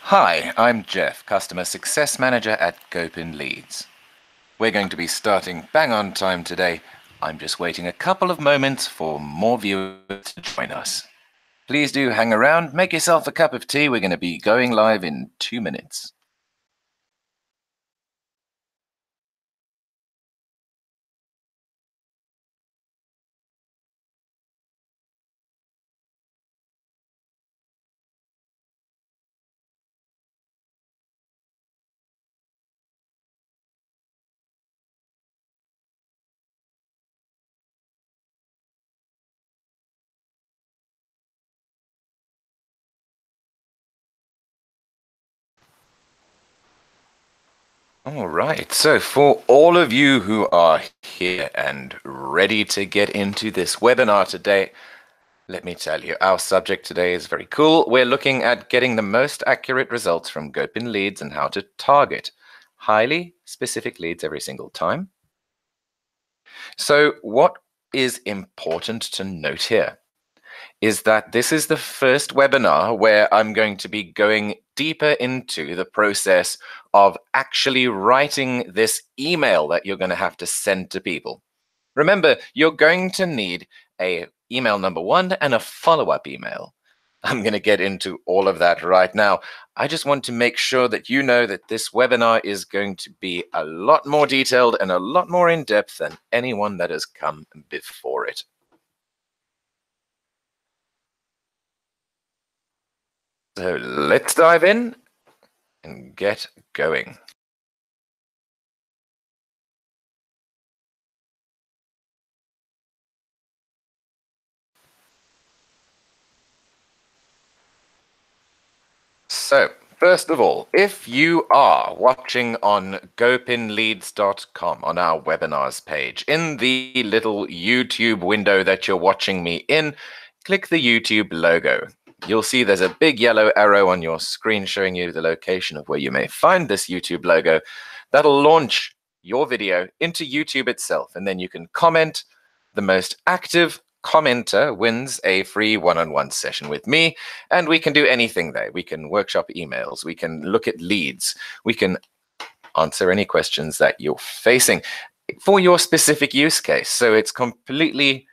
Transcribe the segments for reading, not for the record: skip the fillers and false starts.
Hi, I'm Jeff, Customer Success Manager at GoPinLeads. We're going to be starting bang on time today. I'm just waiting a couple of moments for more viewers to join us. Please do hang around, make yourself a cup of tea. We're going to be going live in 2 minutes. All right, so for all of you who are here and ready to get into this webinar today, let me tell you, our subject today is very cool. We're looking at getting the most accurate results from GoPinLeads and how to target highly specific leads every single time. So what is important to note here is that this is the first webinar where I'm going to be going deeper into the process of actually writing this email that you're going to have to send to people. Remember, you're going to need a email number one and a follow-up email. I'm going to get into all of that right now. I just want to make sure that you know that this webinar is going to be a lot more detailed and a lot more in-depth than anyone that has come before it. So let's dive in and get going. So, first of all, if you are watching on GoPinLeads.com on our webinars page, in the little YouTube window that you're watching me in, click the YouTube logo. You'll see there's a big yellow arrow on your screen showing you the location of where you may find this YouTube logo. That'll launch your video into YouTube itself, and then you can comment. The most active commenter wins a free one-on-one session with me, and we can do anything there. We can workshop emails, we can look at leads, we can answer any questions that you're facing for your specific use case. So it's completely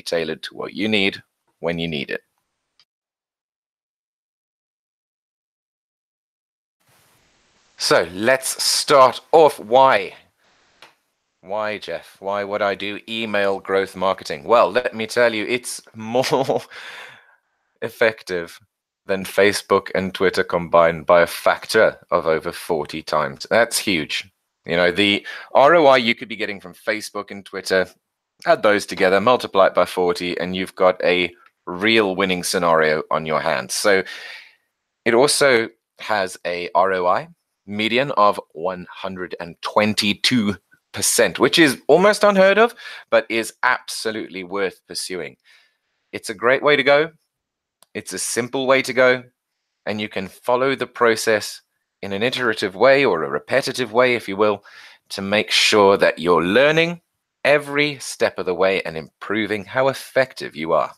tailored to what you need when you need it. So let's start off. Why, Jeff? Why would I do email growth marketing? Well, let me tell you, it's more effective than Facebook and Twitter combined by a factor of over 40 times. That's huge. You know, the ROI you could be getting from Facebook and Twitter, add those together, multiply it by 40, and you've got a real winning scenario on your hands. So it also has a ROI median of 122%, which is almost unheard of, but is absolutely worth pursuing. It's a great way to go. It's a simple way to go, and you can follow the process in an iterative way or a repetitive way, if you will, to make sure that you're learning every step of the way and improving how effective you are.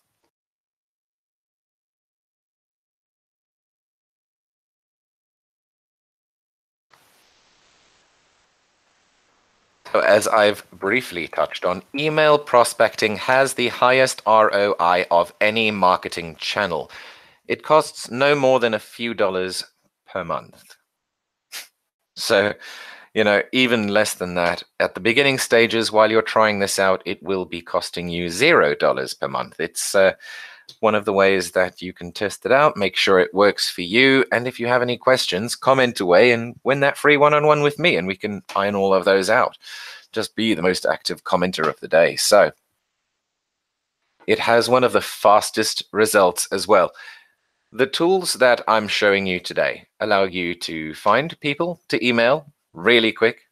So as I've briefly touched on, email prospecting has the highest ROI of any marketing channel. It costs no more than a few dollars per month. So, you know, even less than that. At the beginning stages, while you're trying this out, it will be costing you $0 per month. It's one of the ways that you can test it out, make sure it works for you. And if you have any questions, comment away and win that free one-on-one with me, and we can iron all of those out. Just be the most active commenter of the day. So it has one of the fastest results as well. The tools that I'm showing you today allow you to find people to email really quick,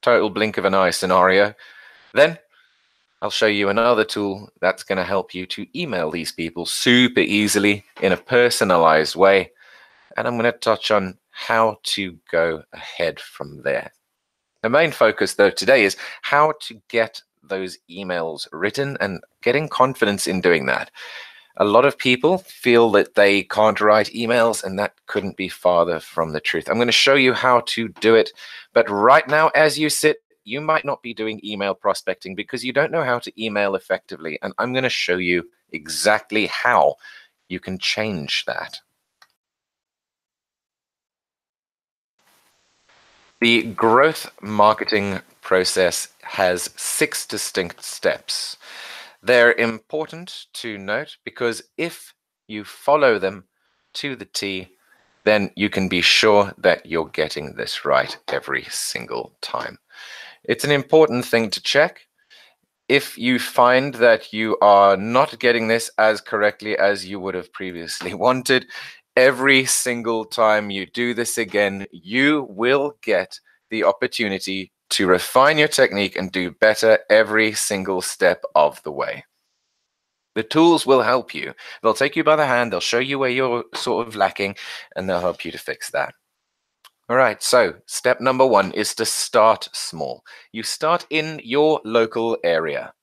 total blink of an eye scenario. Then I'll show you another tool that's going to help you to email these people super easily in a personalized way. And I'm going to touch on how to go ahead from there. The main focus, though, today is how to get those emails written and getting confidence in doing that. A lot of people feel that they can't write emails, and that couldn't be farther from the truth. I'm going to show you how to do it. But right now, as you sit, you might not be doing email prospecting because you don't know how to email effectively. And I'm going to show you exactly how you can change that. The growth marketing process has 6 distinct steps. They're important to note because if you follow them to the T, then you can be sure that you're getting this right every single time. It's an important thing to check. If you find that you are not getting this as correctly as you would have previously wanted, every single time you do this again, you will get the opportunity to refine your technique and do better every single step of the way. The tools will help you. They'll take you by the hand, they'll show you where you're sort of lacking, and they'll help you to fix that. All right, so step number 1 is to start small. You start in your local area.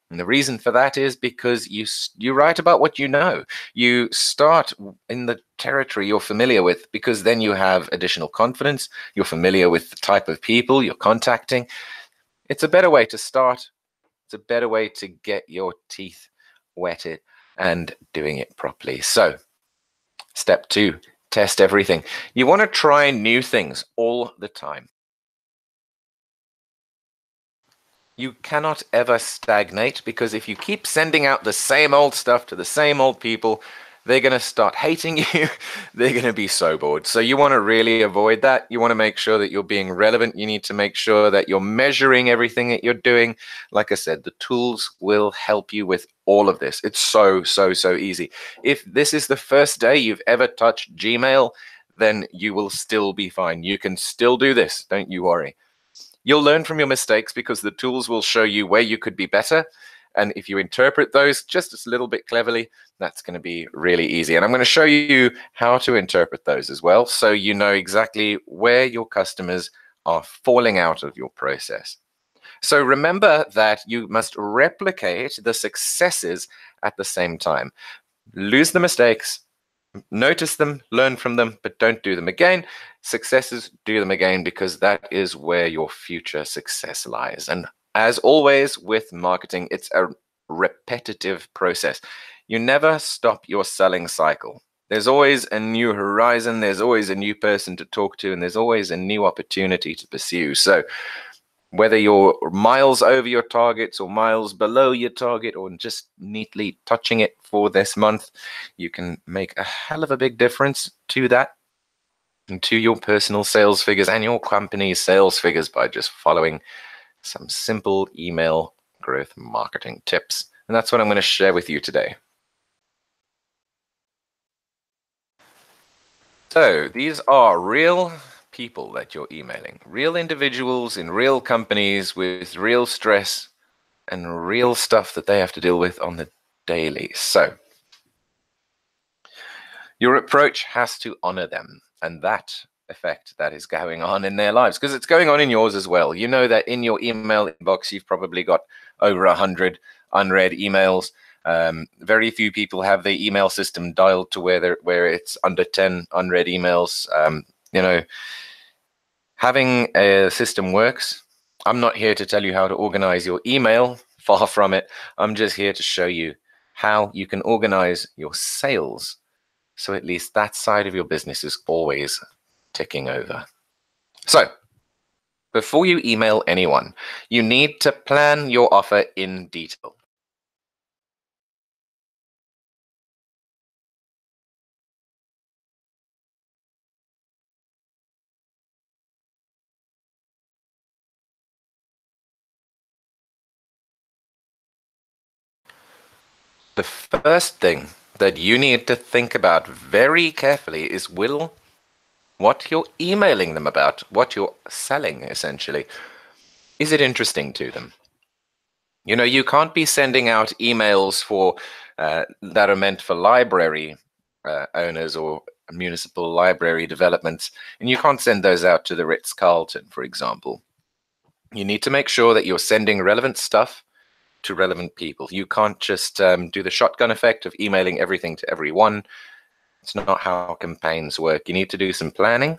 And the reason for that is because you write about what you know. You start in the territory you're familiar with, because then you have additional confidence. You're familiar with the type of people you're contacting. It's a better way to start. It's a better way to get your teeth wetted and doing it properly. So, step 2, test everything. You want to try new things all the time. You cannot ever stagnate, because if you keep sending out the same old stuff to the same old people, they're going to start hating you. They're going to be so bored. So you want to really avoid that. You want to make sure that you're being relevant. You need to make sure that you're measuring everything that you're doing. Like I said, the tools will help you with all of this. It's so easy. If this is the first day you've ever touched Gmail, then you will still be fine. You can still do this. Don't you worry. You'll learn from your mistakes because the tools will show you where you could be better. And if you interpret those just a little bit cleverly, that's going to be really easy. And I'm going to show you how to interpret those as well, so you know exactly where your customers are falling out of your process. So remember that you must replicate the successes at the same time. Lose the mistakes, notice them, learn from them, but don't do them again. Successes, do them again, because that is where your future success lies. And as always with marketing, it's a repetitive process. You never stop your selling cycle. There's always a new horizon, there's always a new person to talk to, and there's always a new opportunity to pursue. So whether you're miles over your targets or miles below your target, or just neatly touching it for this month, you can make a hell of a big difference to that and to your personal sales figures and your company's sales figures by just following some simple email growth marketing tips. And that's what I'm going to share with you today. So these are real people that you're emailing, real individuals in real companies with real stress and real stuff that they have to deal with on the daily. So your approach has to honor them and that effect that is going on in their lives, because it's going on in yours as well. You know that in your email inbox, you've probably got over 100 unread emails. Very few people have the email system dialed to where it's under 10 unread emails. You know, having a system works. I'm not here to tell you how to organize your email, far from it. I'm just here to show you how you can organize your sales, so at least that side of your business is always ticking over. So before you email anyone, you need to plan your offer in detail. The first thing that you need to think about very carefully is what you're emailing them about, what you're selling, essentially. Is it interesting to them? You know, you can't be sending out emails that are meant for library owners or municipal library developments, and you can't send those out to the Ritz-Carlton, for example. You need to make sure that you're sending relevant stuff to relevant people. You can't just do the shotgun effect of emailing everything to everyone. It's not how campaigns work. You need to do some planning.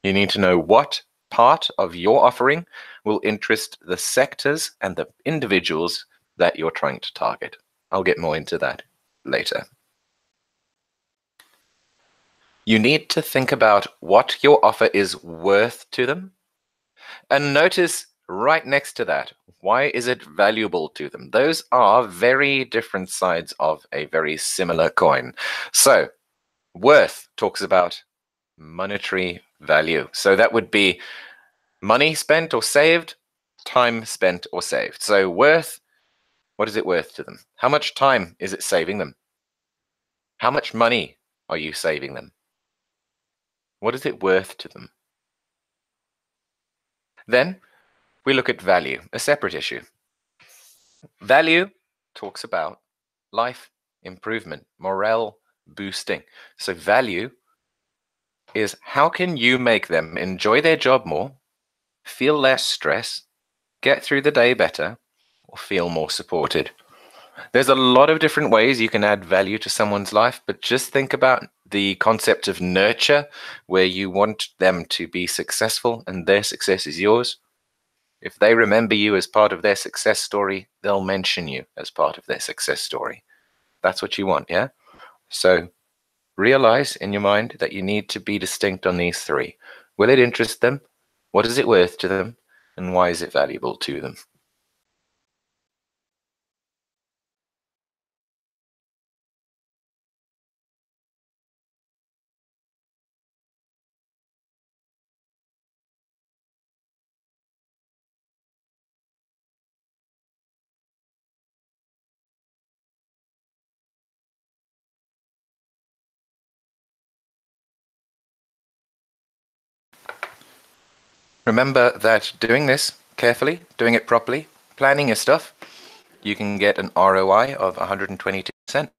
You need to know what part of your offering will interest the sectors and the individuals that you're trying to target. I'll get more into that later. You need to think about what your offer is worth to them. And notice right next to that, why is it valuable to them? Those are very different sides of a very similar coin. So, worth talks about monetary value. So that would be money spent or saved, time spent or saved. So worth, what is it worth to them? How much time is it saving them? How much money are you saving them? What is it worth to them? Then we look at value, a separate issue. Value talks about life improvement, morale boosting. So value is how can you make them enjoy their job more, feel less stress, get through the day better, or feel more supported. There's a lot of different ways you can add value to someone's life, but just think about the concept of nurture, where you want them to be successful and their success is yours. If they remember you as part of their success story, they'll mention you as part of their success story. That's what you want, yeah? So realize in your mind that you need to be distinct on these three. Will it interest them? What is it worth to them? And why is it valuable to them? Remember that doing this carefully, doing it properly, planning your stuff, you can get an ROI of 122%.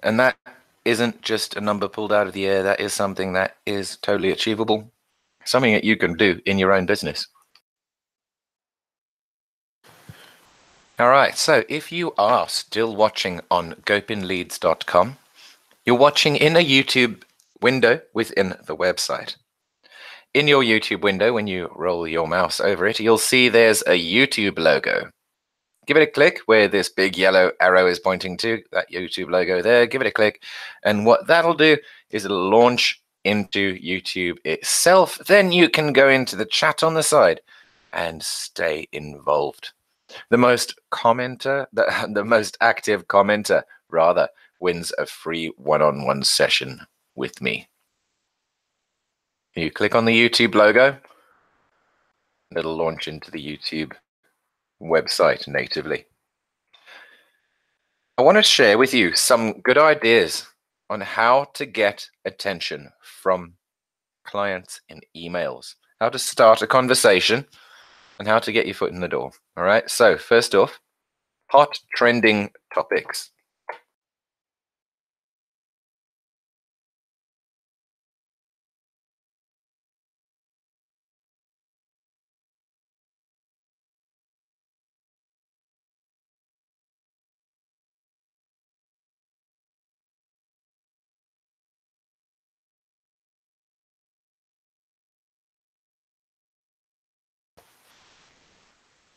And that isn't just a number pulled out of the air. That is something that is totally achievable, something that you can do in your own business. All right, so if you are still watching on GoPinLeads.com, you're watching in a YouTube window within the website. In your YouTube window, when you roll your mouse over it, you'll see there's a YouTube logo. Give it a click where this big yellow arrow is pointing to, that YouTube logo there. Give it a click. And what that'll do is it'll launch into YouTube itself. Then you can go into the chat on the side and stay involved. The most active commenter, rather, wins a free one-on-one session with me. You click on the YouTube logo, and it'll launch into the YouTube website natively. I want to share with you some good ideas on how to get attention from clients in emails, how to start a conversation, and how to get your foot in the door. All right. So first off, hot trending topics.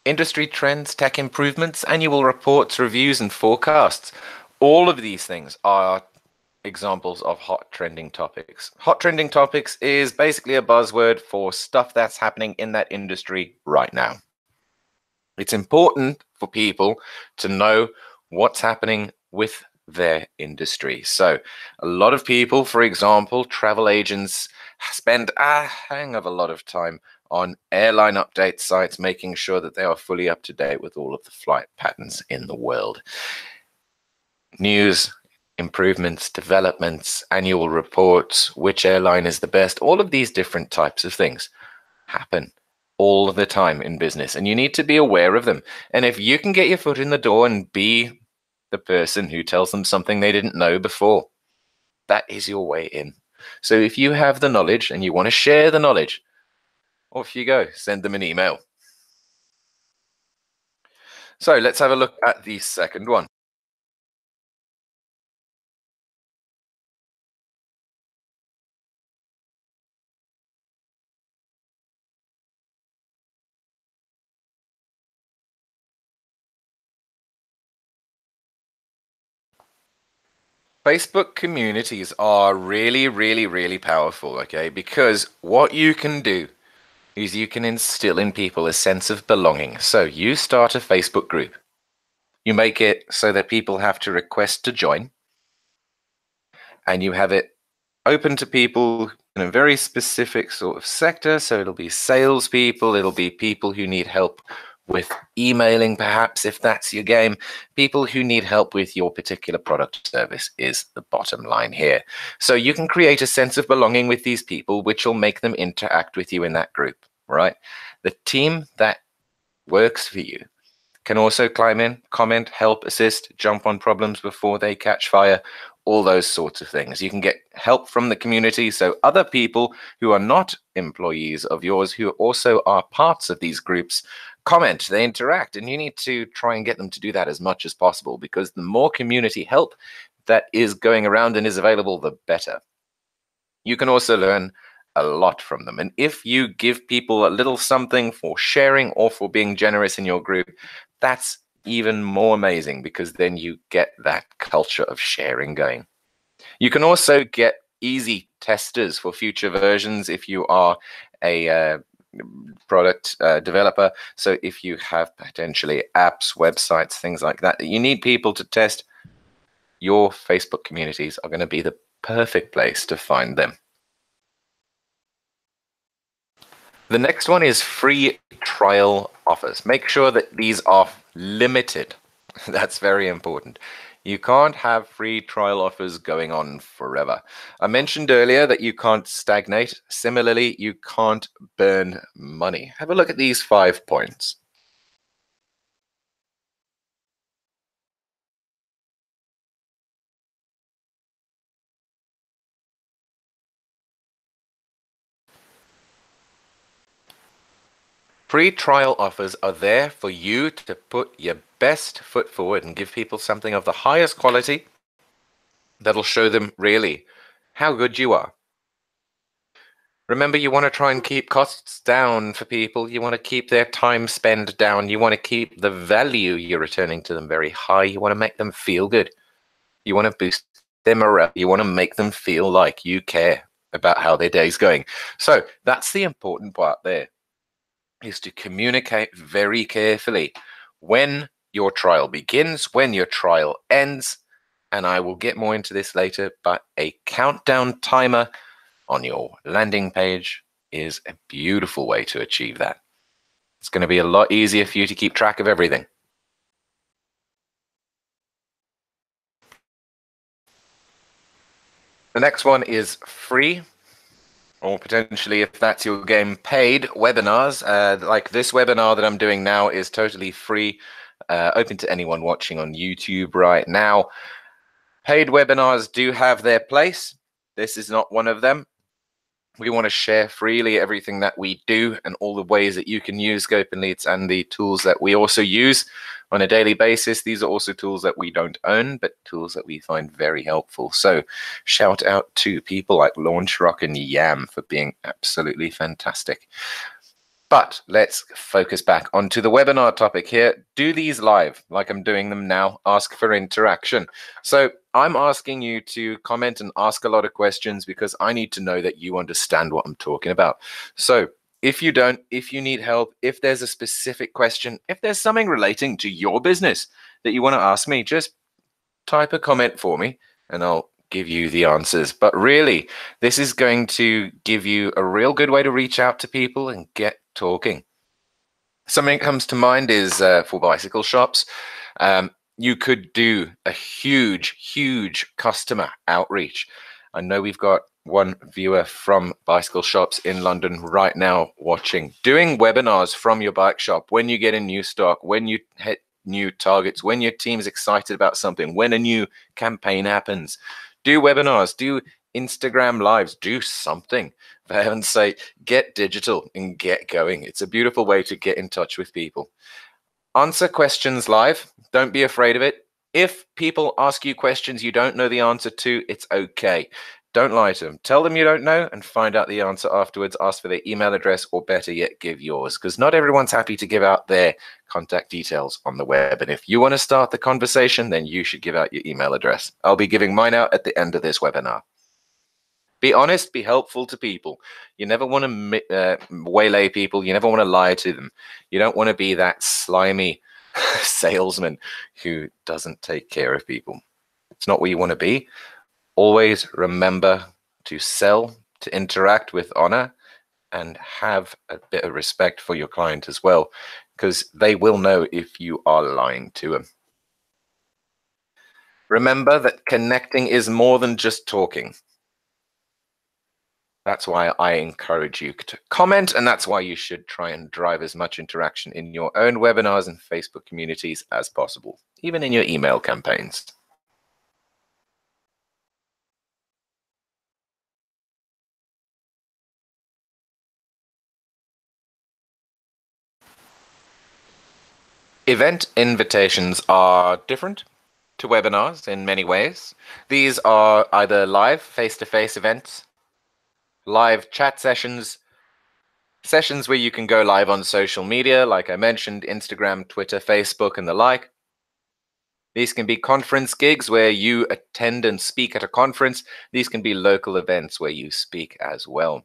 Industry trends, tech improvements, annual reports, reviews, and forecasts. All of these things are examples of hot trending topics. Hot trending topics is basically a buzzword for stuff that's happening in that industry right now. It's important for people to know what's happening with their industry. So a lot of people, for example, travel agents, spend a hang of a lot of time on airline update sites, making sure that they are fully up to date with all of the flight patterns in the world. News, improvements, developments, annual reports, which airline is the best, all of these different types of things happen all the time in business, and you need to be aware of them. And if you can get your foot in the door and be the person who tells them something they didn't know before, that is your way in. So if you have the knowledge and you want to share the knowledge, off you go, send them an email. So let's have a look at the second one. Facebook communities are really, really, really powerful, okay? Because what you can do is you can instill in people a sense of belonging. So you start a Facebook group. You make it so that people have to request to join, and you have it open to people in a very specific sort of sector. So it'll be salespeople, it'll be people who need help with emailing, perhaps, if that's your game. People who need help with your particular product or service is the bottom line here. So you can create a sense of belonging with these people, which will make them interact with you in that group, right? The team that works for you can also climb in, comment, help, assist, jump on problems before they catch fire, all those sorts of things. You can get help from the community. So other people who are not employees of yours, who also are parts of these groups, comment, they interact, and you need to try and get them to do that as much as possible, because the more community help that is going around and is available, the better. You can also learn a lot from them. And if you give people a little something for sharing or for being generous in your group, that's even more amazing, because then you get that culture of sharing going. You can also get easy testers for future versions if you are a product developer. So if you have potentially apps, websites, things like that, you need people to test, your Facebook communities are going to be the perfect place to find them. The next one is free trial offers. Make sure that these are limited. That's very important. You can't have free trial offers going on forever. I mentioned earlier that you can't stagnate. Similarly, you can't burn money. Have a look at these 5 points. Free trial offers are there for you to put your best foot forward and give people something of the highest quality that'll show them really how good you are. Remember, you want to try and keep costs down for people. You want to keep their time spent down. You want to keep the value you're returning to them very high. You want to make them feel good. You want to boost their morale. You want to make them feel like you care about how their day's going. So that's the important part there, is to communicate very carefully when your trial begins, when your trial ends. And I will get more into this later, but a countdown timer on your landing page is a beautiful way to achieve that. It's going to be a lot easier for you to keep track of everything. The next one is free, or potentially, if that's your game, paid webinars. Like this webinar that I'm doing now is totally free, open to anyone watching on YouTube right now. Paid webinars do have their place. This is not one of them. We want to share freely everything that we do and all the ways that you can use GoPinLeads and the tools that we also use on a daily basis. These are also tools that we don't own, but tools that we find very helpful. So shout out to people like LaunchRock and Yam for being absolutely fantastic. But let's focus back onto the webinar topic here. Do these live, like I'm doing them now. Ask for interaction. So I'm asking you to comment and ask a lot of questions, because I need to know that you understand what I'm talking about. So if you don't, if you need help, if there's a specific question, if there's something relating to your business that you want to ask me, just type a comment for me and I'll give you the answers. But really, this is going to give you a real good way to reach out to people and get talking. Something that comes to mind is for bicycle shops. You could do a huge customer outreach. I know we've got one viewer from bicycle shops in London right now watching. Doing webinars from your bike shop when you get a new stock, when you hit new targets, when your team's excited about something, when a new campaign happens. Do webinars, do Instagram lives, do something. For heaven's sake, get digital and get going. It's a beautiful way to get in touch with people. Answer questions live. Don't be afraid of it. If people ask you questions you don't know the answer to, it's okay. Don't lie to them. Tell them you don't know and find out the answer afterwards. Ask for their email address, or better yet, give yours, because not everyone's happy to give out their contact details on the web. And if you want to start the conversation, then you should give out your email address. I'll be giving mine out at the end of this webinar. Be honest, be helpful to people. You never want to waylay people. You never want to lie to them. You don't want to be that slimy salesman who doesn't take care of people. It's not where you want to be. Always remember to sell, to interact with honor, and have a bit of respect for your client as well, because they will know if you are lying to them. Remember that connecting is more than just talking. That's why I encourage you to comment, and that's why you should try and drive as much interaction in your own webinars and Facebook communities as possible, even in your email campaigns. Event invitations are different to webinars in many ways. These are either live face-to-face events, live chat sessions, sessions where you can go live on social media, like I mentioned, Instagram, Twitter, Facebook, and the like. These can be conference gigs where you attend and speak at a conference. These can be local events where you speak as well.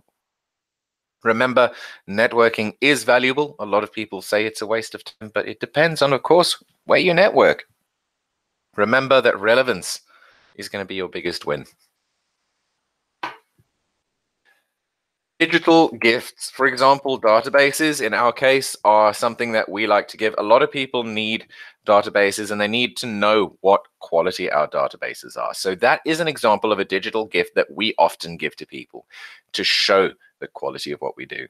Remember, networking is valuable. A lot of people say it's a waste of time, but it depends on, of course, where you network. Remember that relevance is going to be your biggest win. Digital gifts, for example, databases in our case are something that we like to give. A lot of people need databases and they need to know what quality our databases are. So that is an example of a digital gift that we often give to people to show the quality of what we do.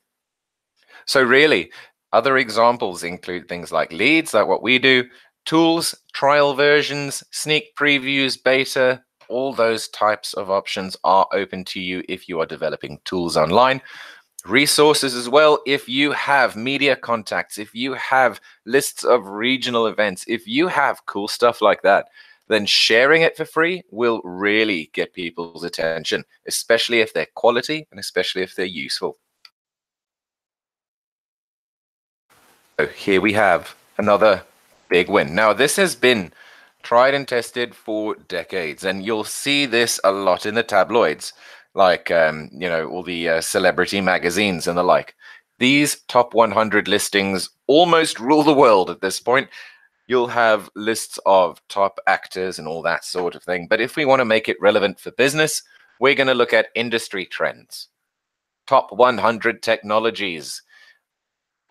So really, other examples include things like leads, like what we do, tools, trial versions, sneak previews, beta. All those types of options are open to you if you are developing tools online. Resources as well, if you have media contacts, if you have lists of regional events, if you have cool stuff like that, then sharing it for free will really get people's attention, especially if they're quality and especially if they're useful. So here we have another big win. Now, this has been tried and tested for decades, and you'll see this a lot in the tabloids, like all the celebrity magazines and the like. These top 100 listings almost rule the world at this point. You'll have lists of top actors and all that sort of thing. But if we want to make it relevant for business, we're going to look at industry trends, top 100 technologies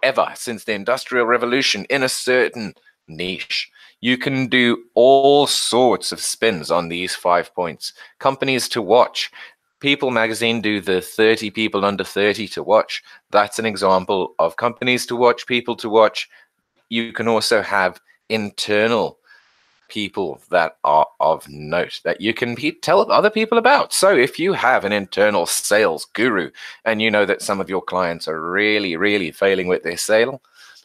ever since the Industrial Revolution in a certain niche. You can do all sorts of spins on these 5 points. Companies to watch. People magazine do the 30 people under 30 to watch. That's an example of companies to watch, people to watch. You can also have internal people that are of note that you can tell other people about. So if you have an internal sales guru and you know that some of your clients are really, really failing with their sale,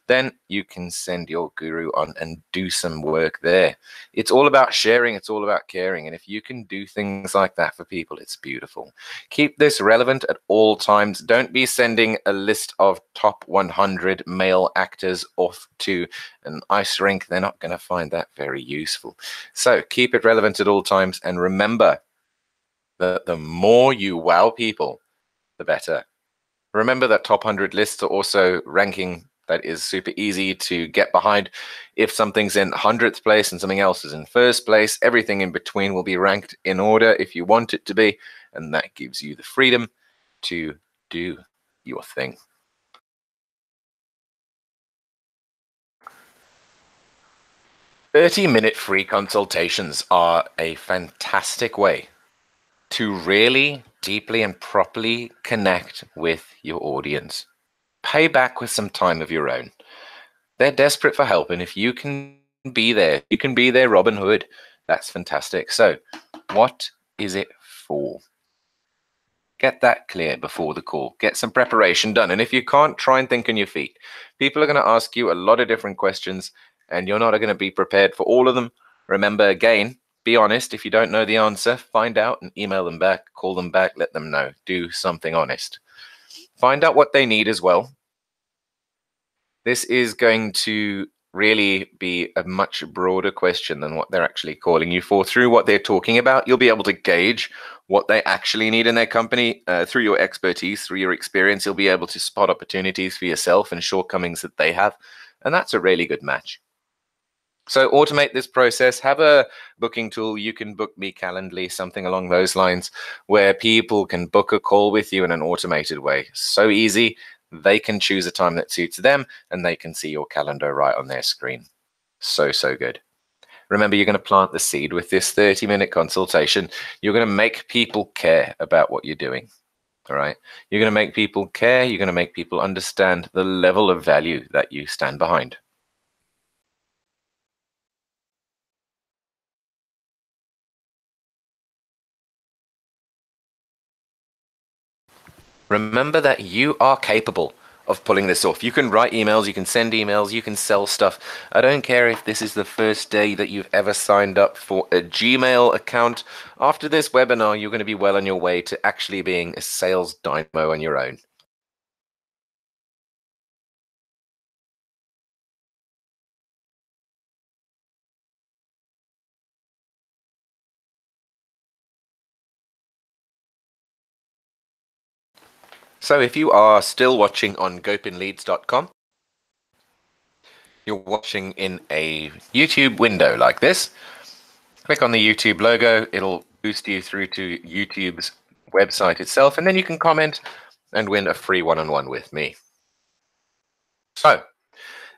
then you can send your guru on and do some work there. It's all about sharing. It's all about caring. And if you can do things like that for people, it's beautiful. Keep this relevant at all times. Don't be sending a list of top 100 male actors off to an ice rink. They're not going to find that very useful. So keep it relevant at all times. And remember that the more you wow people, the better. Remember that top 100 lists are also ranking that is super easy to get behind. If something's in 100th place and something else is in first place, everything in between will be ranked in order if you want it to be, and that gives you the freedom to do your thing. "30-minute free consultations are a fantastic way to really deeply and properly connect with your audience. Pay back with some time of your own. They're desperate for help, and if you can be there, you can be their Robin Hood. That's fantastic. So what is it for? Get that clear before the call. Get some preparation done. And if you can't, try and think on your feet. People are going to ask you a lot of different questions. and you're not going to be prepared for all of them. Remember, again, be honest. If you don't know the answer, find out and email them back, call them back, let them know. Do something honest. Find out what they need as well. This is going to really be a much broader question than what they're actually calling you for. Through what they're talking about, you'll be able to gauge what they actually need in their company. Through your expertise, through your experience, you'll be able to spot opportunities for yourself and shortcomings that they have. And that's a really good match. So automate this process. Have a booking tool. You can book me Calendly, something along those lines, where people can book a call with you in an automated way. So easy. They can choose a time that suits them, and they can see your calendar right on their screen. So good. Remember, you're going to plant the seed with this 30-minute consultation. You're going to make people care about what you're doing. All right. You're going to make people care. You're going to make people understand the level of value that you stand behind. Remember that you are capable of pulling this off. You can write emails, you can send emails, you can sell stuff. I don't care if this is the first day that you've ever signed up for a Gmail account. After this webinar, you're going to be well on your way to actually being a sales dynamo on your own. So if you are still watching on GoPinLeads.com, you're watching in a YouTube window like this. Click on the YouTube logo. It'll boost you through to YouTube's website itself, and then you can comment and win a free one-on-one with me. So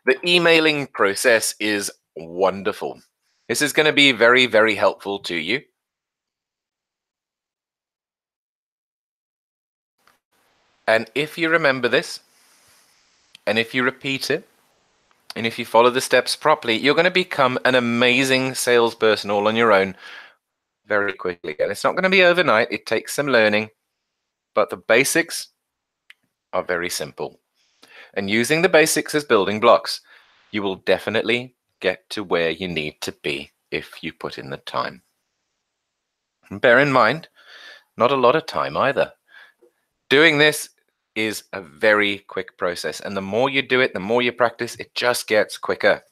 the emailing process is wonderful. This is going to be very, very helpful to you. And if you remember this, and if you repeat it, and if you follow the steps properly, you're going to become an amazing salesperson all on your own very quickly. And it's not going to be overnight. It takes some learning, but the basics are very simple. And using the basics as building blocks, you will definitely get to where you need to be if you put in the time. And bear in mind, not a lot of time either. Doing this is a very quick process, and the more you do it, the more you practice, it just gets quicker.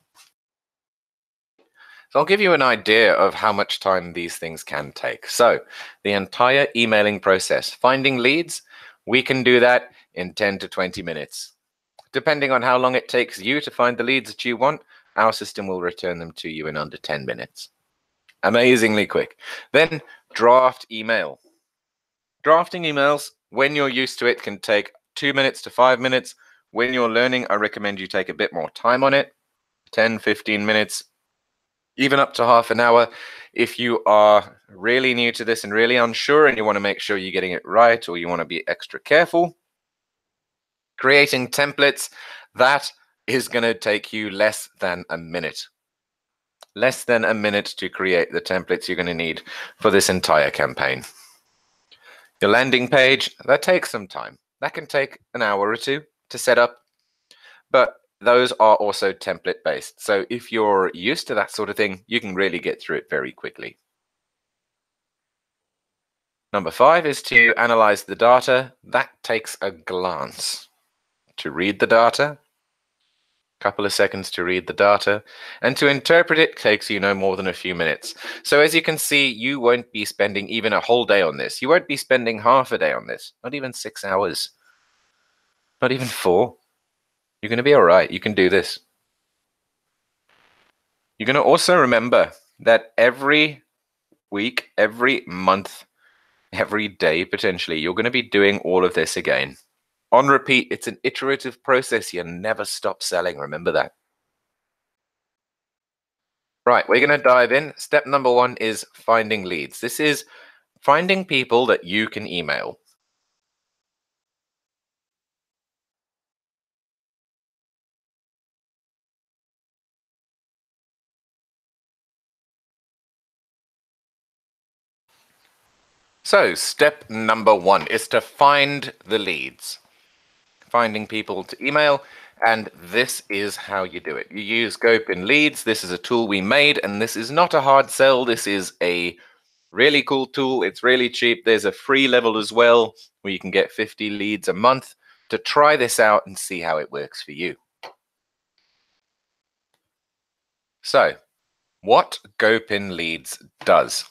So I'll give you an idea of how much time these things can take. So the entire emailing process, finding leads, we can do that in 10 to 20 minutes. Depending on how long it takes you to find the leads that you want, our system will return them to you in under 10 minutes. Amazingly quick. Then draft email. Drafting emails, when you're used to it, can take 2 minutes to 5 minutes. When you're learning, I recommend you take a bit more time on it, 10, 15 minutes, even up to half an hour. If you are really new to this and really unsure and you want to make sure you're getting it right, or you want to be extra careful, creating templates, that is going to take you less than a minute. Less than a minute to create the templates you're going to need for this entire campaign. Your landing page, that takes some time. That can take an hour or two to set up, but those are also template based. So if you're used to that sort of thing, you can really get through it very quickly. Number 5 is to analyze the data. That takes a glance. To read the data, couple of seconds to read the data, and to interpret it takes you no more than a few minutes. So as you can see, you won't be spending even a whole day on this. You won't be spending half a day on this, not even 6 hours, not even 4. You're going to be all right. You can do this. You're going to also remember that every week, every month, every day, potentially, you're going to be doing all of this again. On repeat, it's an iterative process. You never stop selling. Remember that. Right, we're going to dive in. Step number 1 is finding leads. This is finding people that you can email. So step number 1 is to find the leads. Finding people to email And this is how you do it. You use GoPinLeads. This is a tool we made, and this is not a hard sell. This is a really cool tool. It's really cheap. There's a free level as well where you can get 50 leads a month to try this out and see how it works for you. So, what GoPinLeads does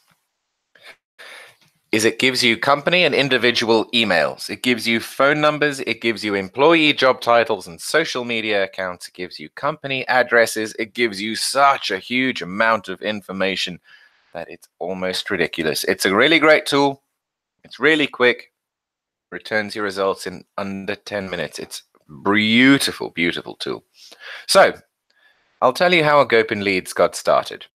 is it gives you company and individual emails. It gives you phone numbers. It gives you employee job titles and social media accounts. It gives you company addresses. It gives you such a huge amount of information that it's almost ridiculous. It's a really great tool. It's really quick. Returns your results in under 10 minutes. It's beautiful, beautiful tool. So I'll tell you how a GoPinLeads got started.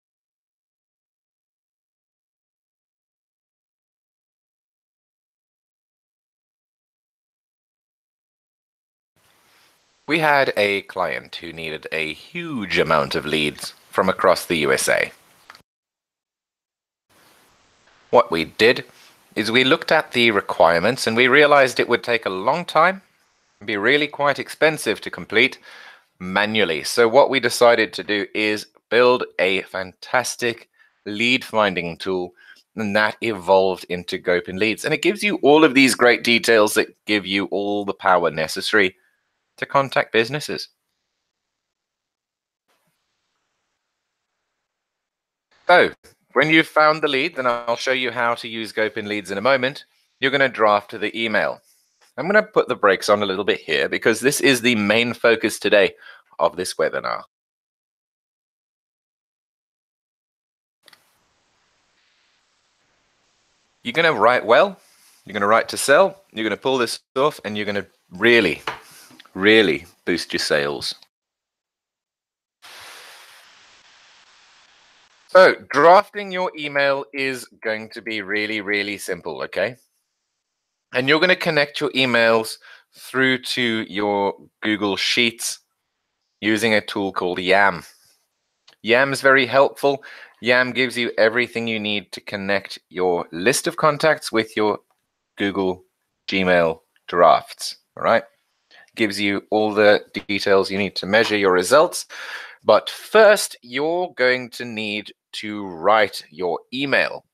We had a client who needed a huge amount of leads from across the USA. What we did is we looked at the requirements and we realized it would take a long time and be really quite expensive to complete manually. So what we decided to do is build a fantastic lead finding tool, and that evolved into GoPinLeads. And it gives you all of these great details that give you all the power necessary to contact businesses. So when you've found the lead, then I'll show you how to use GoPinLeads in a moment. You're going to draft the email. I'm going to put the brakes on a little bit here because this is the main focus today of this webinar. You're going to write well, you're going to write to sell, you're going to pull this off, and you're going to really, really boost your sales. So drafting your email is going to be really, really simple, okay? And you're going to connect your emails through to your Google Sheets using a tool called Yam. Yam is very helpful. Yam gives you everything you need to connect your list of contacts with your Google Gmail drafts, all right? Gives you all the details you need to measure your results. But first, you're going to need to write your email.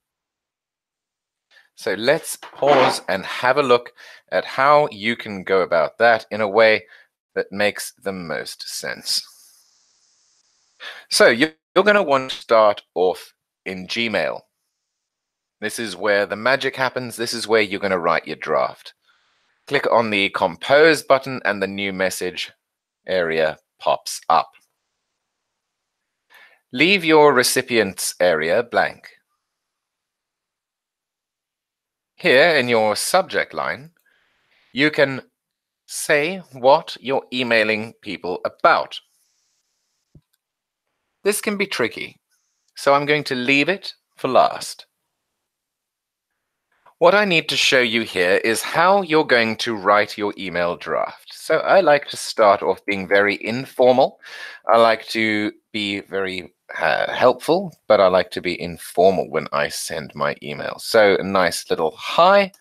So let's pause and have a look at how you can go about that in a way that makes the most sense. So you're going to want to start off in Gmail. This is where the magic happens. This is where you're going to write your draft. Click on the Compose button and the new message area pops up. Leave your recipients area blank. Here in your subject line, you can say what you're emailing people about. This can be tricky, so I'm going to leave it for last. What I need to show you here is how you're going to write your email draft. So I like to start off being very informal. I like to be very helpful, but I like to be informal when I send my email. So a nice little hi.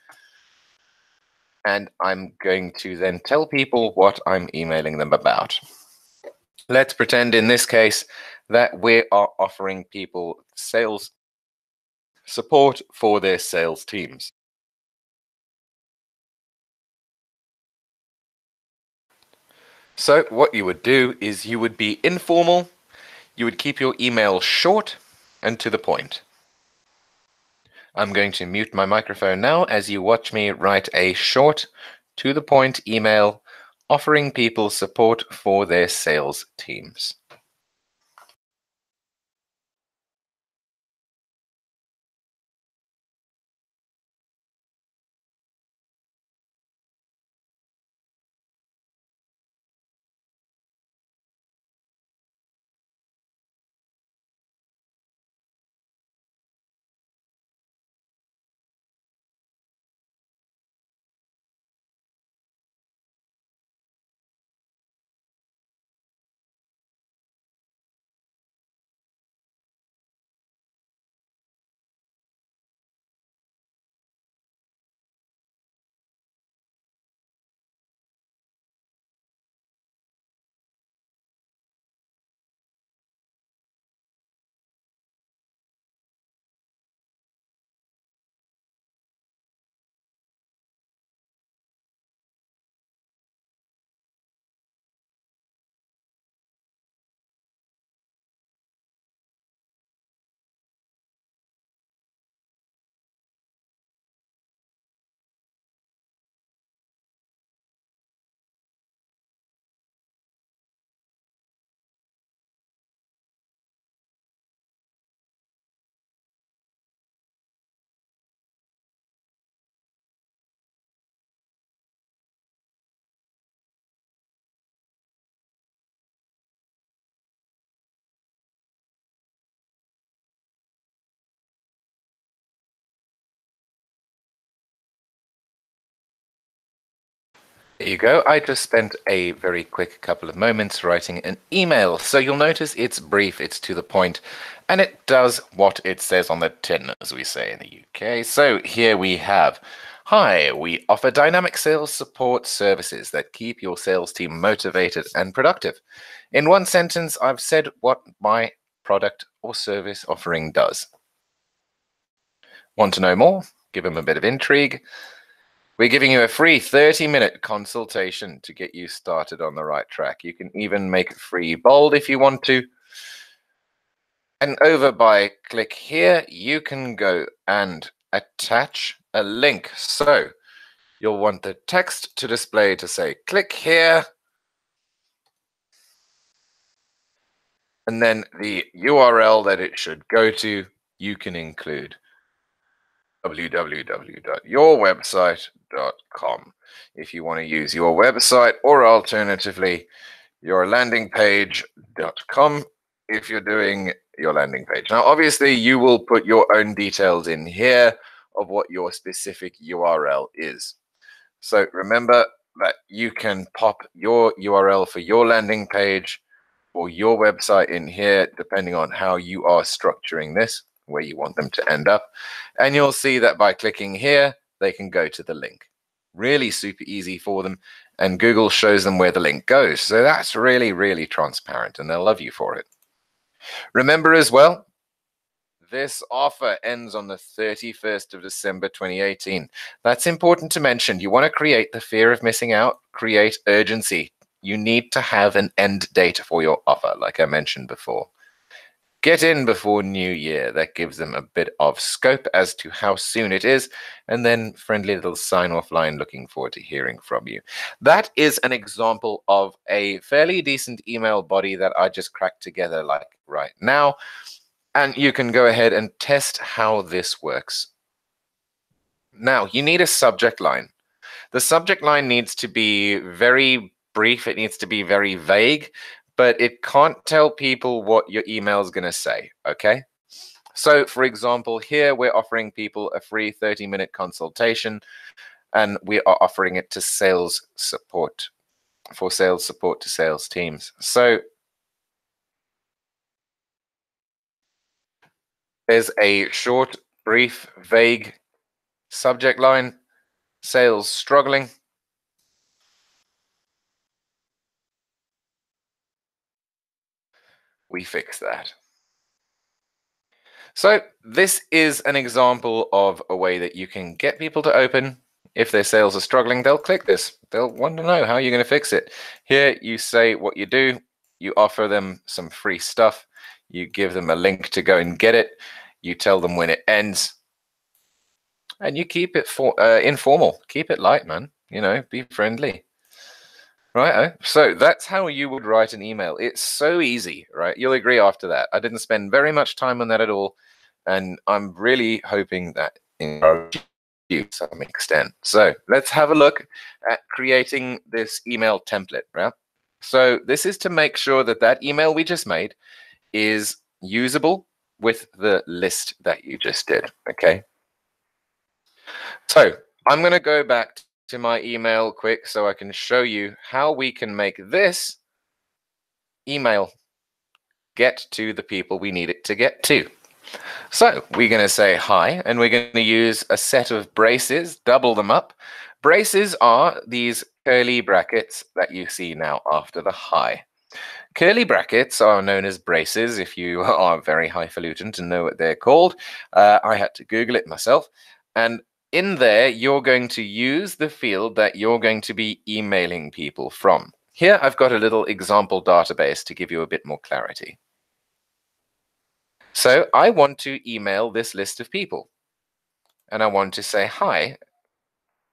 And I'm going to then tell people what I'm emailing them about. Let's pretend in this case that we are offering people sales support for their sales teams. So what you would do is you would be informal, you would keep your email short and to the point. I'm going to mute my microphone now as you watch me write a short, to the point email offering people support for their sales teams. There you go. I just spent a very quick couple of moments writing an email. So you'll notice it's brief, it's to the point, and it does what it says on the tin, as we say in the UK. So here we have, hi, we offer dynamic sales support services that keep your sales team motivated and productive. In one sentence, I've said what my product or service offering does. Want to know more? Give them a bit of intrigue. We're giving you a free 30-minute consultation to get you started on the right track. You can even make it free bold if you want to. And over by click here, you can go and attach a link. So you'll want the text to display to say, click here. And then the URL that it should go to, you can include www.yourwebsite.com if you want to use your website, or alternatively, your landingpage.com if you're doing your landing page. Now, obviously, you will put your own details in here of what your specific URL is. So remember that you can pop your URL for your landing page or your website in here, depending on how you are structuring this, where you want them to end up. And you'll see that by clicking here, they can go to the link. Really super easy for them. And Google shows them where the link goes. So that's really, really transparent, and they'll love you for it. Remember as well, this offer ends on the 31st of December 2018. That's important to mention. You want to create the fear of missing out, create urgency. You need to have an end date for your offer, like I mentioned before. Get in before New Year. That gives them a bit of scope as to how soon it is, and then friendly little sign-off line, looking forward to hearing from you. That is an example of a fairly decent email body that I just cracked together like right now, and you can go ahead and test how this works. Now, you need a subject line. The subject line needs to be very brief. It needs to be very vague, but it can't tell people what your email is going to say, okay? So, for example, here we're offering people a free 30-minute consultation, and we are offering it to sales support, for sales support to sales teams. So there's a short, brief, vague subject line, sales struggling. We fix that. So this is an example of a way that you can get people to open. If their sales are struggling, they'll click this. They'll want to know how you're going to fix it. Here you say what you do. You offer them some free stuff. You give them a link to go and get it. You tell them when it ends. And you keep it informal. Keep it light, man. You know, be friendly. Right. So that's how you would write an email. It's so easy, right? You'll agree after that. I didn't spend very much time on that at all. And I'm really hoping that encourages you to some extent. So let's have a look at creating this email template, right? So this is to make sure that that email we just made is usable with the list that you just did, okay? So I'm going to go back to my email quick so I can show you how we can make this email get to the people we need it to get to. So we're going to say hi, and we're going to use a set of braces, double them up. Braces are these curly brackets that you see now after the hi. Curly brackets are known as braces if you are very highfalutin to know what they're called. I had to Google it myself. And in there, you're going to use the field that you're going to be emailing people from. Here, I've got a little example database to give you a bit more clarity. So I want to email this list of people. And I want to say, hi,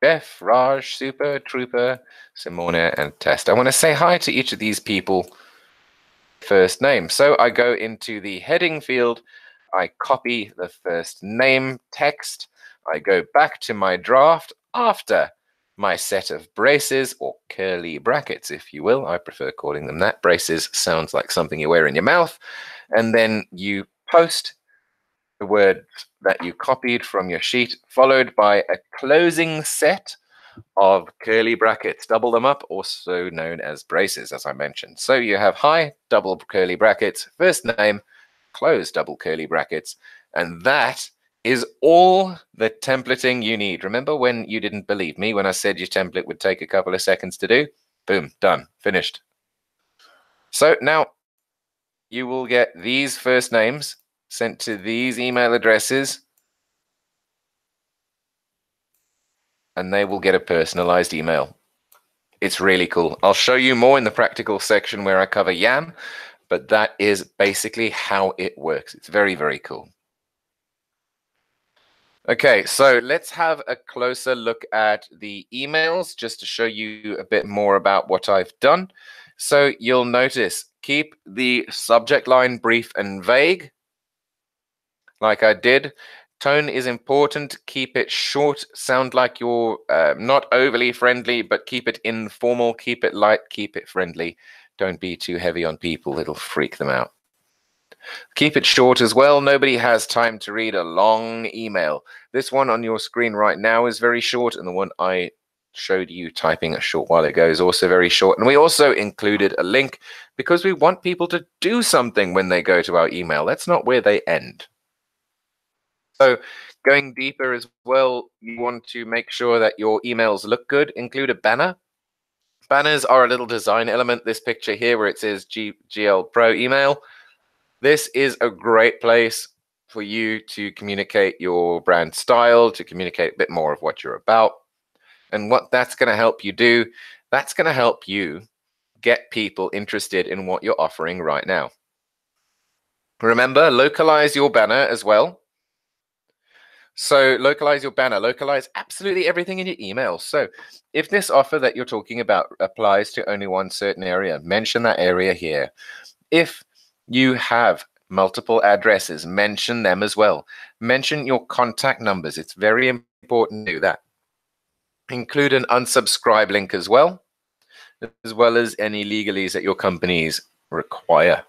Jeff, Raj, Super, Trooper, Simona, and Test. I want to say hi to each of these people first name. So I go into the heading field, I copy the first name text, I go back to my draft after my set of braces, or curly brackets, if you will. I prefer calling them that. Braces sounds like something you wear in your mouth. And then you post the word that you copied from your sheet, followed by a closing set of curly brackets. Double them up, also known as braces, as I mentioned. So you have hi, double curly brackets, first name, close double curly brackets, and that is all the templating you need. Remember when you didn't believe me when I said your template would take a couple of seconds to do? Boom, done, finished. So now you will get these first names sent to these email addresses, and they will get a personalized email. It's really cool. I'll show you more in the practical section where I cover YAM, but that is basically how it works. It's very, very cool. Okay, so let's have a closer look at the emails just to show you a bit more about what I've done. So you'll notice, keep the subject line brief and vague, like I did. Tone is important. Keep it short. Sound like you're not overly friendly, but keep it informal. Keep it light. Keep it friendly. Don't be too heavy on people. It'll freak them out. Keep it short as well. Nobody has time to read a long email. This one on your screen right now is very short, and the one I showed you typing a short while ago is also very short. And we also included a link because we want people to do something when they go to our email. That's not where they end. So going deeper as well, you want to make sure that your emails look good. Include a banner. Banners are a little design element. This picture here where it says GL Pro email. This is a great place for you to communicate your brand style, to communicate a bit more of what you're about. And what that's going to help you do, that's going to help you get people interested in what you're offering right now. Remember, localize your banner as well. So localize your banner, localize absolutely everything in your email. So if this offer that you're talking about applies to only one certain area, mention that area here. If you have multiple addresses, mention them as well. Mention your contact numbers. It's very important to do that. Include an unsubscribe link as well as any legalese that your companies require.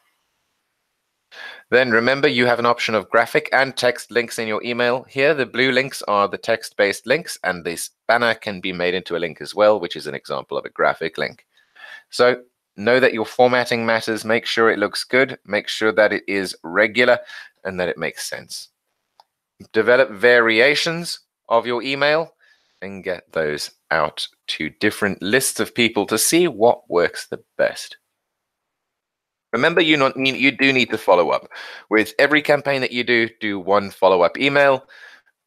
Then remember, you have an option of graphic and text links in your email. Here, the blue links are the text-based links, and this banner can be made into a link as well, which is an example of a graphic link. So know that your formatting matters. Make sure it looks good. Make sure that it is regular and that it makes sense. Develop variations of your email and get those out to different lists of people to see what works the best. Remember, you do need to follow up. With every campaign that you do one follow-up email,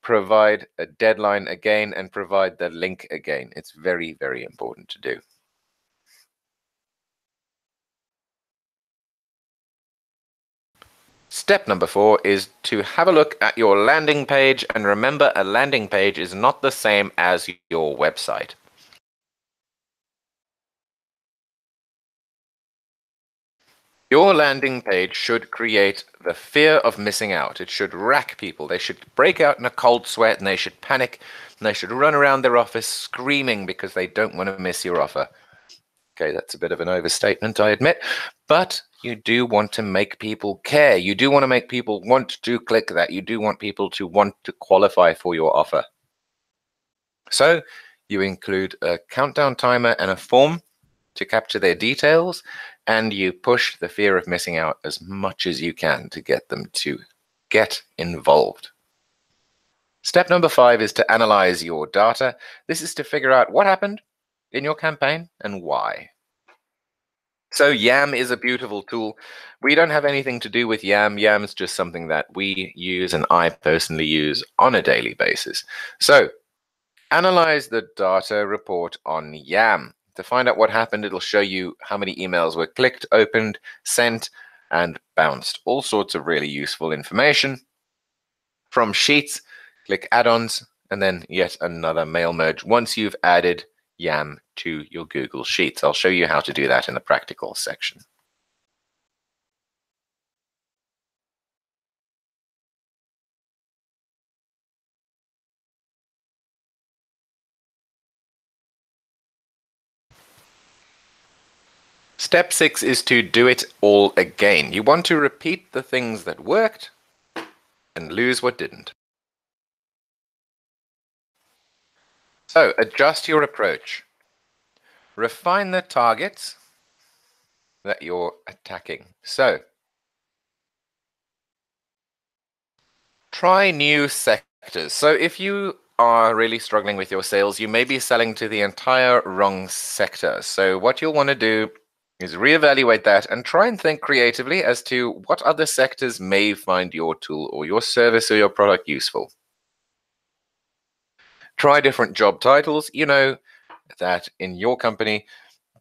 provide a deadline again, and provide the link again. It's very, very important to do. Step number 4 is to have a look at your landing page, and remember, a landing page is not the same as your website. Your landing page should create the fear of missing out. It should rack people. They should break out in a cold sweat and they should panic and they should run around their office screaming because they don't want to miss your offer. Okay, that's a bit of an overstatement, I admit, but you do want to make people care. You do want to make people want to click that. You do want people to want to qualify for your offer. So you include a countdown timer and a form to capture their details, and you push the fear of missing out as much as you can to get them to get involved. Step number 5 is to analyze your data. This is to figure out what happened in your campaign and why. So YAM is a beautiful tool. We don't have anything to do with YAM. YAM is just something that we use and I personally use on a daily basis. So analyze the data report on YAM. To find out what happened, it'll show you how many emails were clicked, opened, sent, and bounced. All sorts of really useful information. From Sheets, click Add-ons, and then yet another mail merge once you've added YAM to your Google Sheets. I'll show you how to do that in the practical section. Step 6 is to do it all again. You want to repeat the things that worked and lose what didn't. So adjust your approach. Refine the targets that you're attacking. So try new sectors. So if you are really struggling with your sales, you may be selling to the entire wrong sector. So what you'll want to do is reevaluate that and try and think creatively as to what other sectors may find your tool or your service or your product useful. Try different job titles. You know that in your company,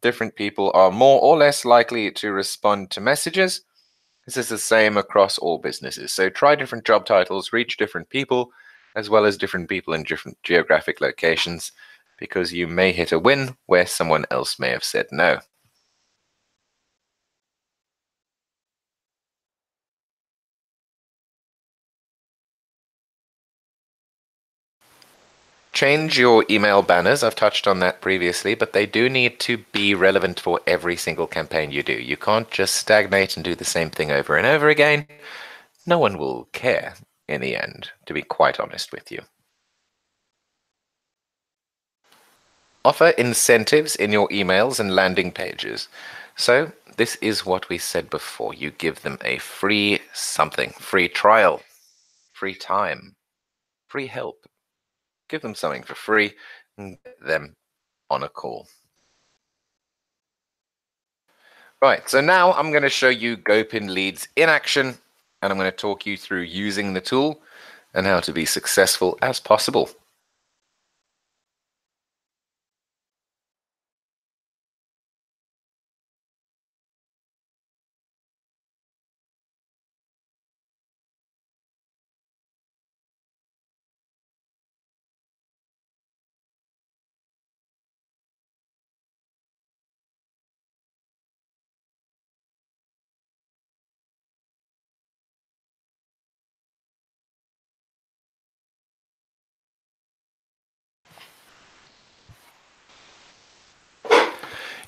different people are more or less likely to respond to messages. This is the same across all businesses. So try different job titles, reach different people, as well as different people in different geographic locations, because you may hit a win where someone else may have said no. Change your email banners. I've touched on that previously, but they do need to be relevant for every single campaign you do. You can't just stagnate and do the same thing over and over again. No one will care in the end, to be quite honest with you. Offer incentives in your emails and landing pages. So this is what we said before. You give them a free something, free trial, free time, free help. Give them something for free and get them on a call. Right, so now I'm going to show you GoPinLeads in action, and I'm going to talk you through using the tool and how to be successful as possible.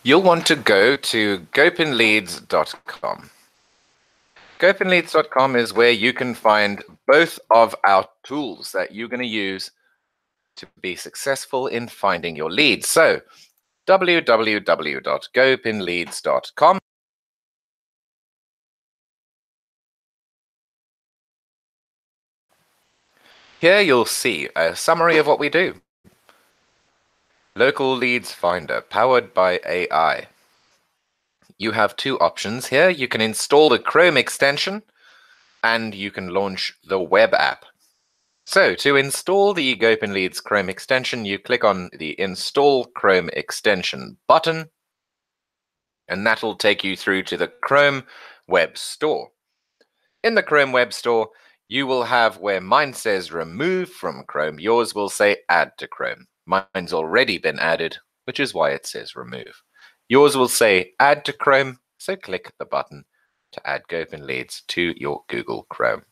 You'll want to go to GoPinLeads.com. GoPinLeads.com is where you can find both of our tools that you're going to use to be successful in finding your leads. So www.gopinleads.com. Here you'll see a summary of what we do. Local Leads Finder, powered by AI. You have two options here. You can install the Chrome extension and you can launch the web app. So to install the GoPinLeads Chrome extension, you click on the Install Chrome Extension button, and that'll take you through to the Chrome Web Store. In the Chrome Web Store, you will have where mine says Remove from Chrome, yours will say Add to Chrome. Mine's already been added, which is why it says Remove. Yours will say Add to Chrome, so click the button to add GoPinLeads to your Google Chrome.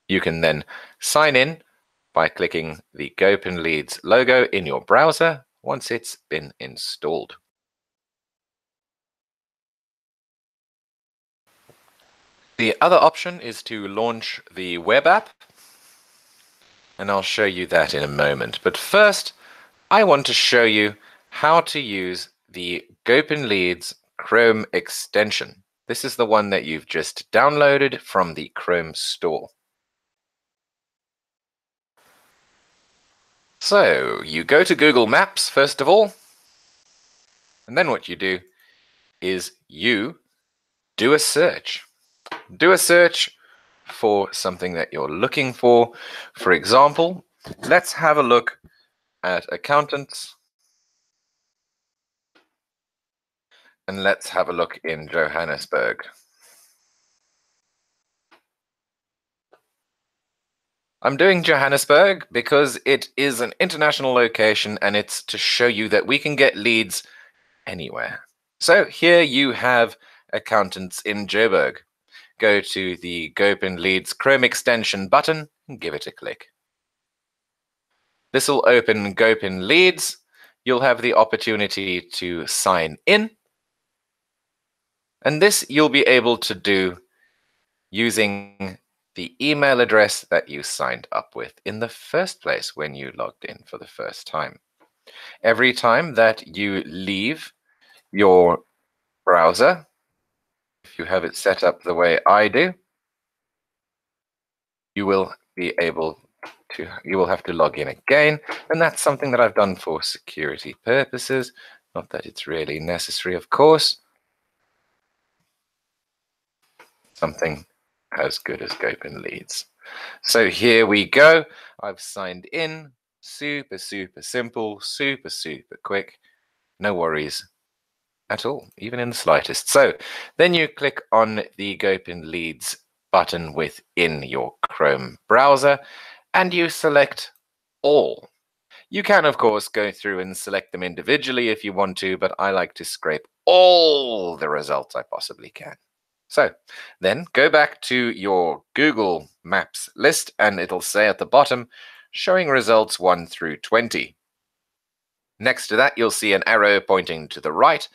You can then sign in by clicking the GoPinLeads logo in your browser once it's been installed. The other option is to launch the web app, and I'll show you that in a moment. But first, I want to show you how to use the GoPinLeads Chrome extension. This is the one that you've just downloaded from the Chrome store. So you go to Google Maps first of all, and then what you do is you do a search. Do a search for something that you're looking for. For example, let's have a look at accountants, and let's have a look in Johannesburg. I'm doing Johannesburg because it is an international location and it's to show you that we can get leads anywhere. So here you have accountants in Joburg. Go to the GoPinLeads Chrome extension button and give it a click. This will open GoPinLeads. You'll have the opportunity to sign in. And this you'll be able to do using the email address that you signed up with in the first place when you logged in for the first time. Every time that you leave your browser, if you have it set up the way I do, you will have to log in again, and that's something that I've done for security purposes. Not that it's really necessary, of course. Something as good as GoPinLeads. So here we go. I've signed in. Super, super simple, super, super quick. No worries at all, even in the slightest. So then you click on the GoPinLeads button within your Chrome browser and you select all. You can, of course, go through and select them individually if you want to, but I like to scrape all the results I possibly can. So then go back to your Google Maps list and it'll say at the bottom, showing results 1 through 20. Next to that, you'll see an arrow pointing to the right.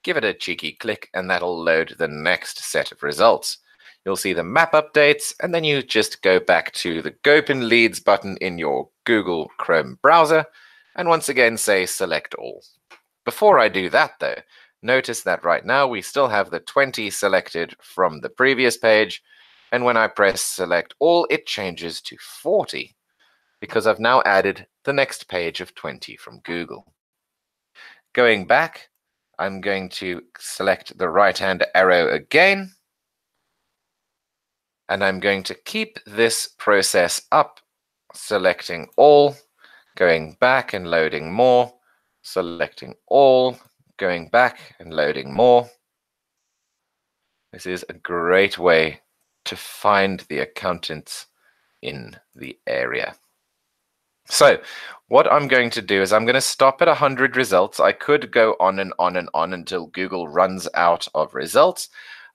Give it a cheeky click and that'll load the next set of results. You'll see the map updates, and then you just go back to the GoPinLeads button in your Google Chrome browser, and once again say select all. Before I do that though, notice that right now we still have the 20 selected from the previous page, and when I press select all, it changes to 40, because I've now added the next page of 20 from Google. Going back, I'm going to select the right-hand arrow again, and I'm going to keep this process up, selecting all, going back and loading more, selecting all, going back and loading more. This is a great way to find the accountants in the area. So what I'm going to do is I'm going to stop at 100 results. I could go on and on and on until Google runs out of results,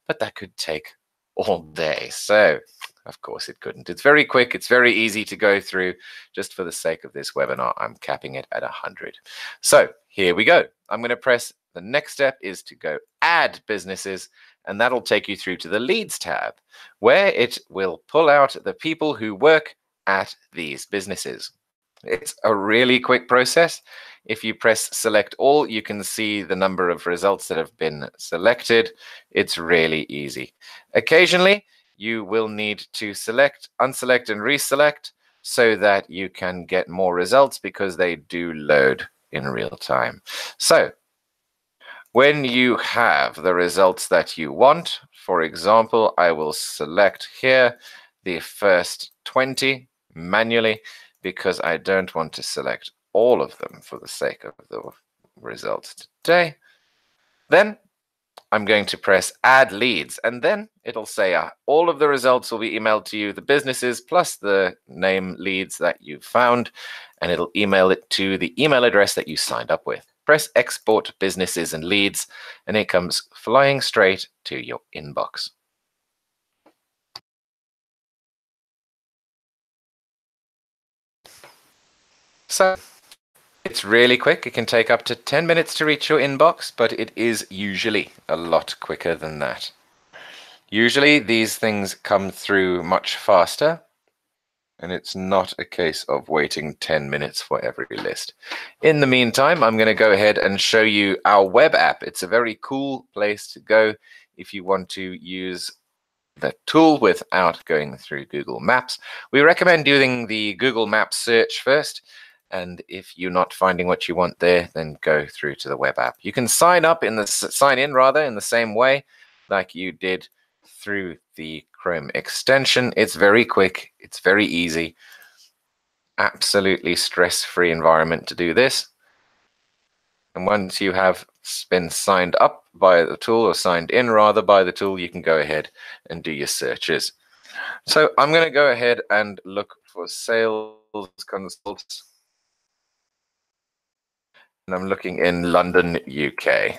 but that could take all day. So of course it couldn't. It's very quick. It's very easy to go through. Just for the sake of this webinar, I'm capping it at 100. So here we go. I'm going to press the next step is to go add businesses, and that'll take you through to the leads tab, where it will pull out the people who work at these businesses. It's a really quick process. If you press select all, you can see the number of results that have been selected. It's really easy. Occasionally, you will need to select, unselect, and reselect so that you can get more results, because they do load in real time. So when you have the results that you want, for example, I will select here the first 20 manually, because I don't want to select all of them for the sake of the results today. Then I'm going to press add leads, and then it'll say all of the results will be emailed to you, the businesses plus the name leads that you found, and it'll email it to the email address that you signed up with. Press export businesses and leads, and it comes flying straight to your inbox. So it's really quick. It can take up to 10 minutes to reach your inbox, but it is usually a lot quicker than that. Usually these things come through much faster, and it's not a case of waiting 10 minutes for every list. In the meantime, I'm going to go ahead and show you our web app. It's a very cool place to go if you want to use the tool without going through Google Maps. We recommend using the Google Maps search first, and if you're not finding what you want there, then go through to the web app. You can sign in in the same way like you did through the Chrome extension. It's very quick, it's very easy, absolutely stress-free environment to do this. And once you have been signed up by the tool, or signed in rather by the tool, you can go ahead and do your searches. So I'm going to go ahead and look for sales consultants. And I'm looking in London, UK.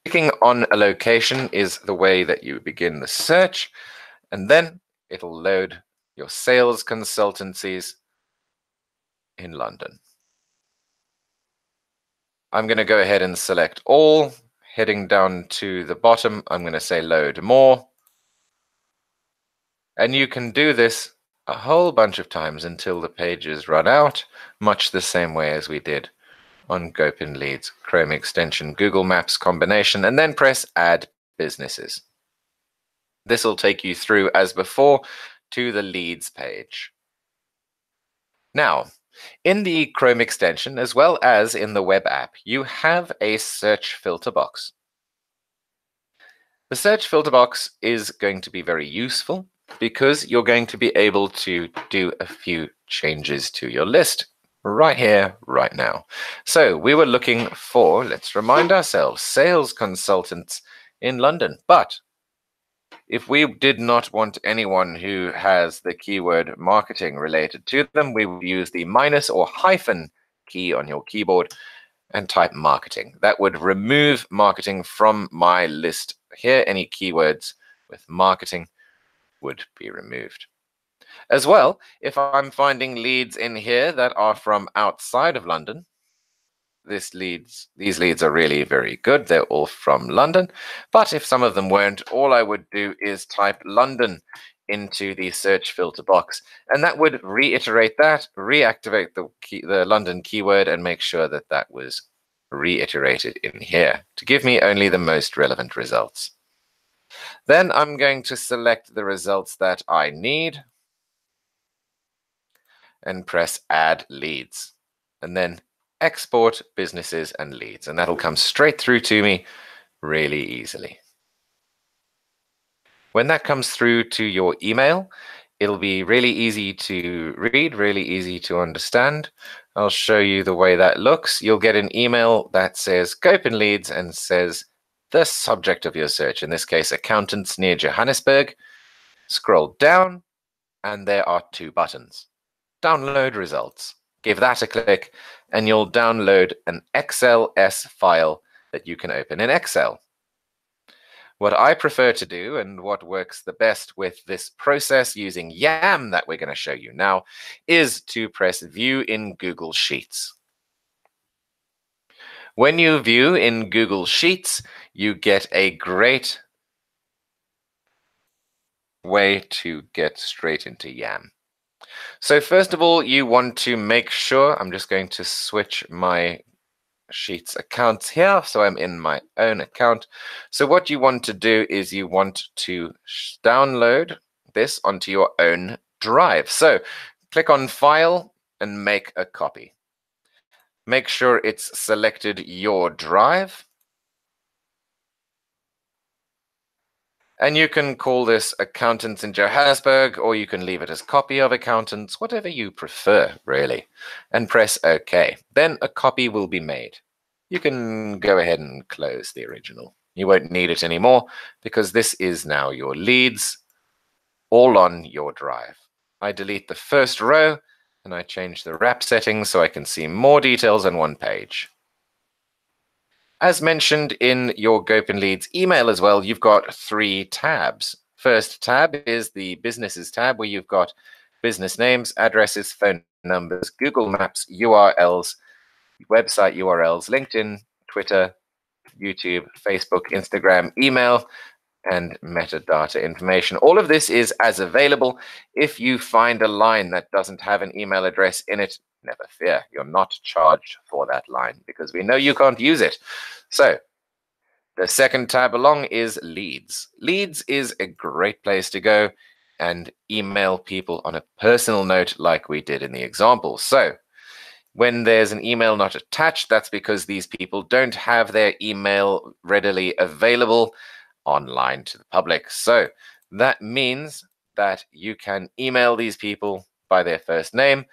Clicking on a location is the way that you begin the search, and then it'll load your sales consultancies in London. I'm going to go ahead and select all. Heading down to the bottom, I'm going to say load more. And you can do this a whole bunch of times until the pages run out, much the same way as we did on GoPinLeads, Chrome extension, Google Maps combination, and then press Add Businesses. This will take you through, as before, to the Leads page. Now, in the Chrome extension, as well as in the web app, you have a search filter box. The search filter box is going to be very useful because you're going to be able to do a few changes to your list right here, right now. So we were looking for, let's remind ourselves, sales consultants in London. But if we did not want anyone who has the keyword marketing related to them, we would use the minus or hyphen key on your keyboard and type marketing. That would remove marketing from my list here. Any keywords with marketing would be removed. As well, if I'm finding leads in here that are from outside of London, these leads are really very good. They're all from London. But if some of them weren't, all I would do is type London into the search filter box, and that would reiterate that, reactivate the London keyword, and make sure that that was reiterated in here to give me only the most relevant results. Then I'm going to select the results that I need and press Add Leads, and then Export Businesses and Leads, and that'll come straight through to me really easily. When that comes through to your email, it'll be really easy to read, really easy to understand. I'll show you the way that looks. You'll get an email that says GoPinLeads and says the subject of your search, in this case, accountants near Johannesburg. Scroll down, and there are two buttons. Download results. Give that a click, and you'll download an XLS file that you can open in Excel. What I prefer to do, and what works the best with this process using YAM that we're going to show you now, is to press View in Google Sheets. When you view in Google Sheets, you get a great way to get straight into YAM. So first of all, you want to make sure, I'm just going to switch my Sheets accounts here, so I'm in my own account. So what you want to do is you want to download this onto your own drive. So click on File and make a copy. Make sure it's selected your drive. And you can call this Accountants in Johannesburg, or you can leave it as Copy of Accountants, whatever you prefer, really, and press OK. Then a copy will be made. You can go ahead and close the original. You won't need it anymore because this is now your leads, all on your drive. I delete the first row and I change the wrap settings so I can see more details on one page. As mentioned in your GoPinLeads email as well, you've got 3 tabs. First tab is the Businesses tab, where you've got business names, addresses, phone numbers, Google Maps, URLs, website URLs, LinkedIn, Twitter, YouTube, Facebook, Instagram, email, and metadata information. All of this is as available. If you find a line that doesn't have an email address in it, never fear, you're not charged for that line because we know you can't use it. So the second tab along is Leads. Leads is a great place to go and email people on a personal note like we did in the example. So when there's an email not attached, that's because these people don't have their email readily available online to the public. So that means that you can email these people by their first name.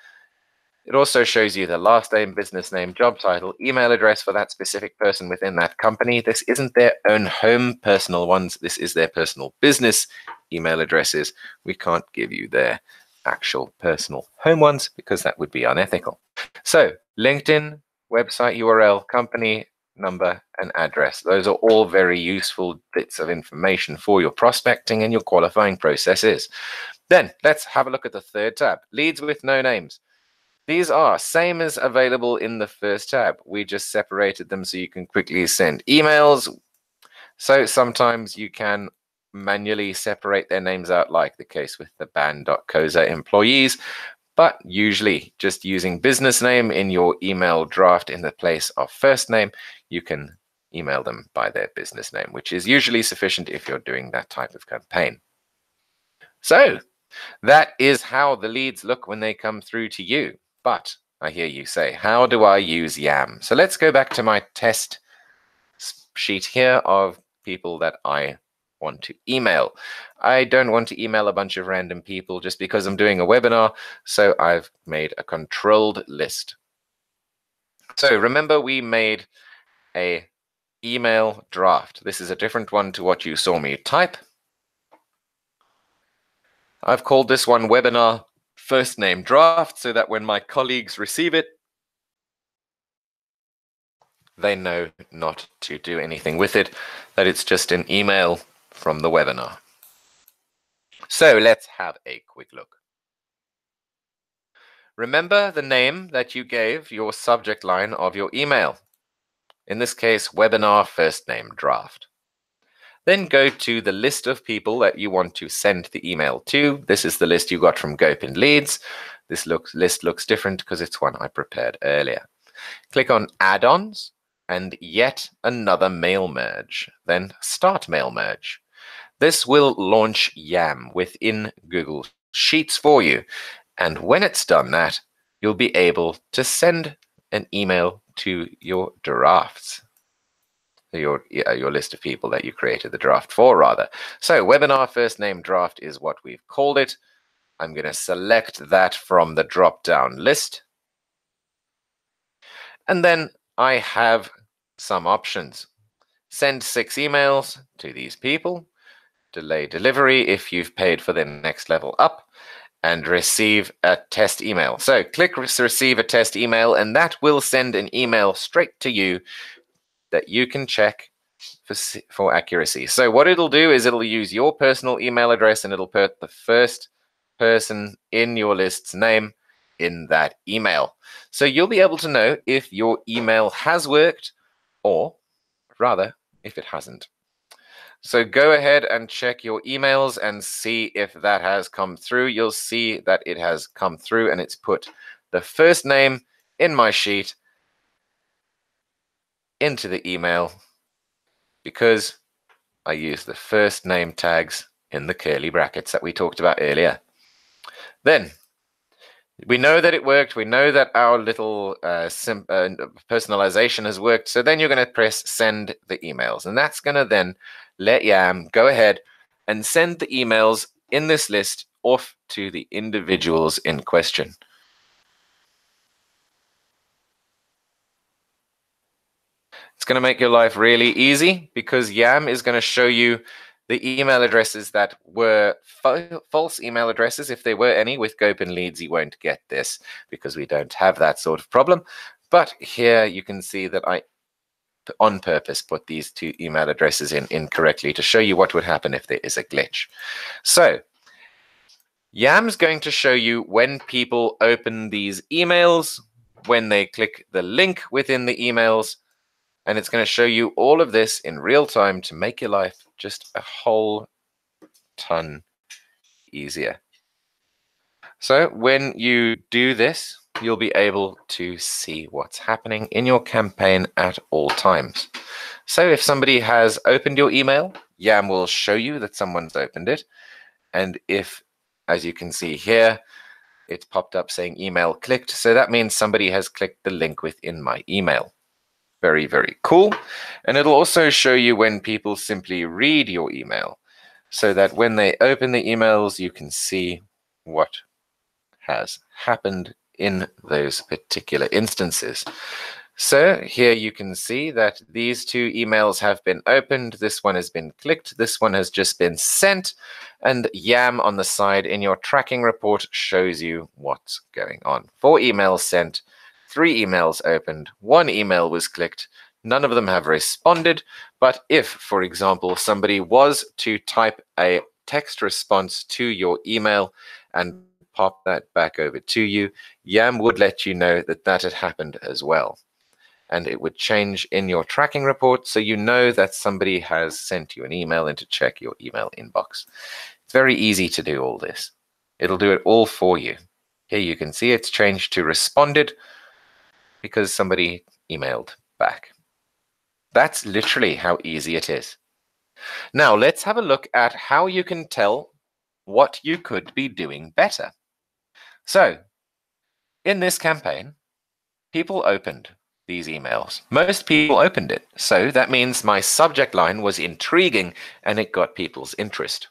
It also shows you the last name, business name, job title, email address for that specific person within that company. This isn't their own home personal ones. This is their personal business email addresses. We can't give you their actual personal home ones because that would be unethical. So LinkedIn, website URL, company number, and address. Those are all very useful bits of information for your prospecting and your qualifying processes. Then let's have a look at the third tab, leads with no names. These are same as available in the first tab. We just separated them so you can quickly send emails. So sometimes you can manually separate their names out, like the case with the ban.coza employees, but usually just using business name in your email draft in the place of first name, you can email them by their business name, which is usually sufficient if you're doing that type of campaign. So that is how the leads look when they come through to you. But I hear you say, how do I use Yam? So let's go back to my test sheet here of people that I want to email. I don't want to email a bunch of random people just because I'm doing a webinar, so I've made a controlled list. So remember, we made a email draft. This is a different one to what you saw me type. I've called this one webinar first name draft so that when my colleagues receive it, they know not to do anything with it, that it's just an email from the webinar. So let's have a quick look. Remember the name that you gave your subject line of your email. In this case, webinar first name draft. Then go to the list of people that you want to send the email to. This is the list you got from GoPinLeads. This list looks different because it's one I prepared earlier. Click on add-ons and yet another mail merge. Then start mail merge. This will launch Yam within Google Sheets for you. And when it's done that, you'll be able to send an email to your drafts. Your list of people that you created the draft for, rather. So webinar first name draft is what we've called it. I'm going to select that from the drop-down list. And then I have some options. Send 6 emails to these people. Delay delivery if you've paid for the next level up. And receive a test email. So click receive a test email, and that will send an email straight to you that you can check for accuracy. So what it'll do is it'll use your personal email address, and it'll put the first person in your list's name in that email. So you'll be able to know if your email has worked, or rather, if it hasn't. So go ahead and check your emails and see if that has come through. You'll see that it has come through, and it's put the first name in my sheet into the email because I use the first name tags in the curly brackets that we talked about earlier. Then we know that it worked. We know that our little personalization has worked. So then you're going to press send the emails, and that's going to then let Yam go ahead and send the emails in this list off to the individuals in question. It's going to make your life really easy because Yam is going to show you the email addresses that were false email addresses. If there were any with GoPinLeads, you won't get this because we don't have that sort of problem. But here you can see that I on purpose put these 2 email addresses in incorrectly to show you what would happen if there is a glitch. So Yam's going to show you when people open these emails, when they click the link within the emails, and it's going to show you all of this in real time to make your life just a whole ton easier. So when you do this, you'll be able to see what's happening in your campaign at all times. So if somebody has opened your email, Yam will show you that someone's opened it. And if, as you can see here, it's popped up saying email clicked, so that means somebody has clicked the link within my email. Very, very cool. And it'll also show you when people simply read your email, so that when they open the emails, you can see what has happened in those particular instances. So here you can see that these 2 emails have been opened. This one has been clicked. This one has just been sent. And Yam on the side in your tracking report shows you what's going on. 4 emails sent, 3 emails opened, 1 email was clicked. None of them have responded. But if, for example, somebody was to type a text response to your email and pop that back over to you, Yam would let you know that that had happened as well. and it would change in your tracking report so you know that somebody has sent you an email and to check your email inbox. It's very easy to do all this. It'll do it all for you. Here you can see it's changed to responded because somebody emailed back. That's literally how easy it is. Now let's have a look at how you can tell what you could be doing better. So in this campaign, people opened these emails. Most people opened it. So that means my subject line was intriguing and it got people's interest.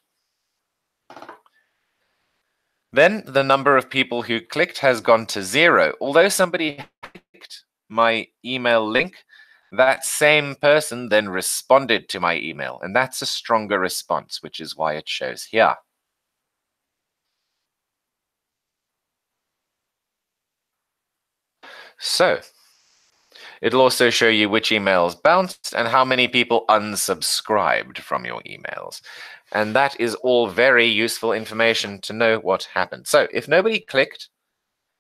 Then the number of people who clicked has gone to 0. Although somebody clicked my email link, that same person then responded to my email, and that's a stronger response, which is why it shows here. So it'll also show you which emails bounced and how many people unsubscribed from your emails. And that is all very useful information to know what happened. So if nobody clicked,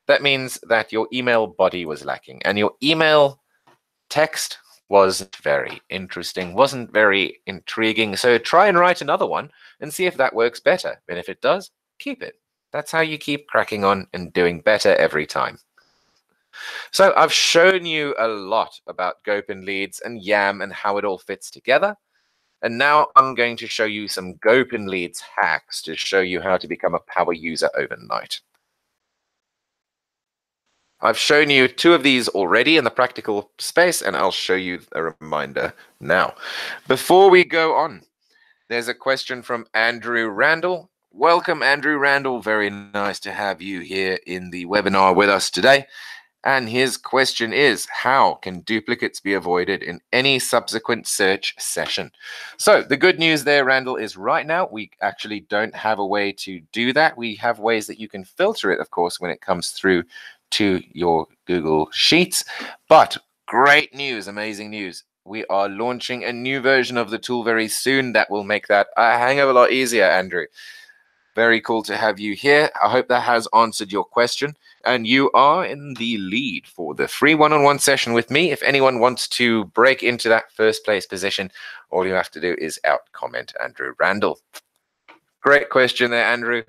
that means that your email body was lacking and your email text wasn't very interesting, wasn't very intriguing. So try and write another one and see if that works better. And if it does, keep it. That's how you keep cracking on and doing better every time. So I've shown you a lot about GoPinLeads and YAM and how it all fits together. And now I'm going to show you some GoPinLeads hacks to show you how to become a power user overnight. I've shown you 2 of these already in the practical space, and I'll show you a reminder now. Before we go on, there's a question from Andrew Randall. Welcome, Andrew Randall. Very nice to have you here in the webinar with us today. And his question is, how can duplicates be avoided in any subsequent search session? So the good news there, Randall, is right now we actually don't have a way to do that. We have ways that you can filter it, of course, when it comes through to your Google Sheets. But great news, amazing news. We are launching a new version of the tool very soon that will make that a hang of a lot easier, Andrew. Very cool to have you here. I hope that has answered your question. And you are in the lead for the free one-on-one session with me. If anyone wants to break into that first place position, all you have to do is comment Andrew Randall. Great question there, Andrew.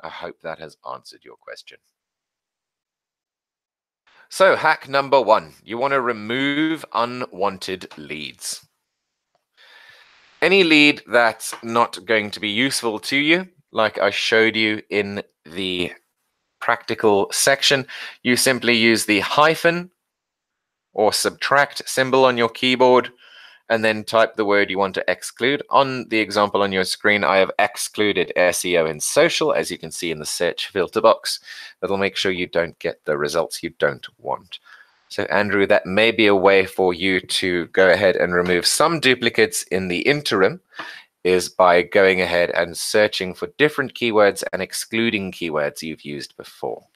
I hope that has answered your question. So hack number 1, you want to remove unwanted leads. Any lead that's not going to be useful to you, like I showed you in the practical section, you simply use the hyphen or subtract symbol on your keyboard and then type the word you want to exclude. On the example on your screen, I have excluded SEO and social, as you can see in the search filter box. That'll make sure you don't get the results you don't want. So Andrew, that may be a way for you to go ahead and remove some duplicates in the interim, is by going ahead and searching for different keywords and excluding keywords you've used before.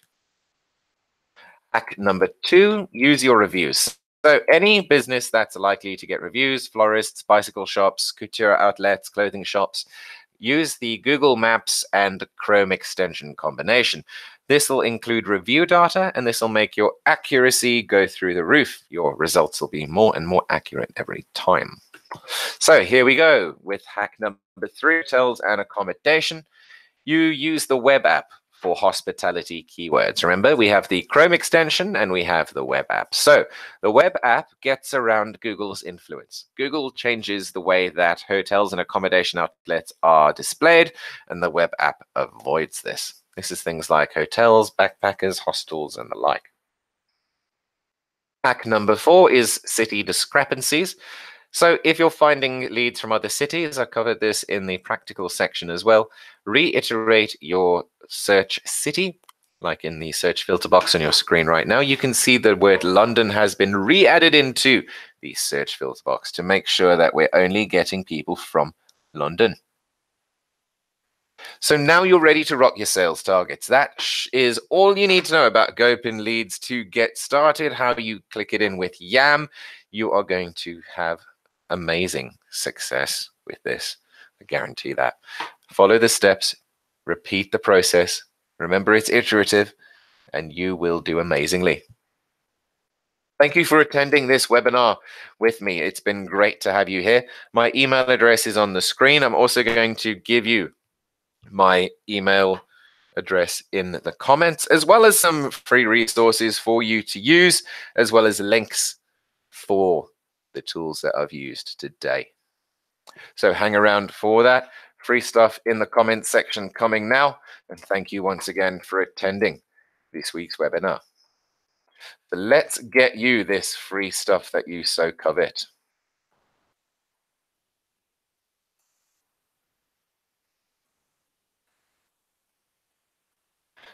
Hack number 2, use your reviews. So any business that's likely to get reviews, florists, bicycle shops, couture outlets, clothing shops, use the Google Maps and Chrome extension combination. This will include review data, and this will make your accuracy go through the roof. Your results will be more and more accurate every time. So here we go with hack number 3, hotels and accommodation. You use the web app for hospitality keywords. Remember, we have the Chrome extension and we have the web app. So the web app gets around Google's influence. Google changes the way that hotels and accommodation outlets are displayed, and the web app avoids this. This is things like hotels, backpackers, hostels, and the like. Hack number 4 is city discrepancies. So if you're finding leads from other cities, I covered this in the practical section as well, reiterate your search city, like in the search filter box on your screen right now. You can see the word London has been re-added into the search filter box to make sure that we're only getting people from London. So now you're ready to rock your sales targets. That is all you need to know about GoPinLeads to get started. How you click it in with YAM, you are going to have amazing success with this. I guarantee that. Follow the steps, repeat the process. Remember, it's iterative, and you will do amazingly. Thank you for attending this webinar with me. It's been great to have you here. My email address is on the screen. I'm also going to give you my email address in the comments, as well as some free resources for you to use, as well as links for the tools that I've used today. So hang around for that. Free stuff in the comments section coming now. And thank you once again for attending this week's webinar. So let's get you this free stuff that you so covet.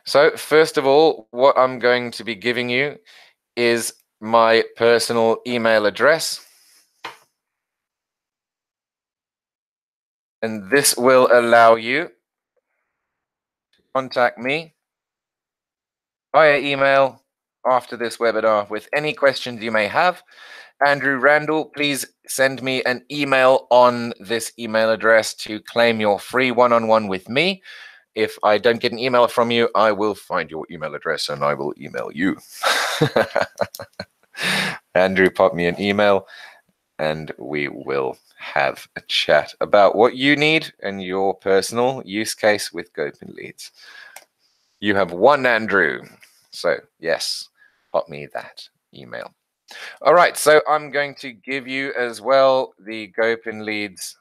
So first of all, what I'm going to be giving you is my personal email address. And this will allow you to contact me via email after this webinar with any questions you may have. Andrew Randall, please send me an email on this email address to claim your free one-on-one with me. If I don't get an email from you, I will find your email address and I will email you. Andrew, pop me an email and we will have a chat about what you need and your personal use case with GoPinLeads. You have one Andrew. So yes, pop me that email. All right, so I'm going to give you as well the GoPinLeads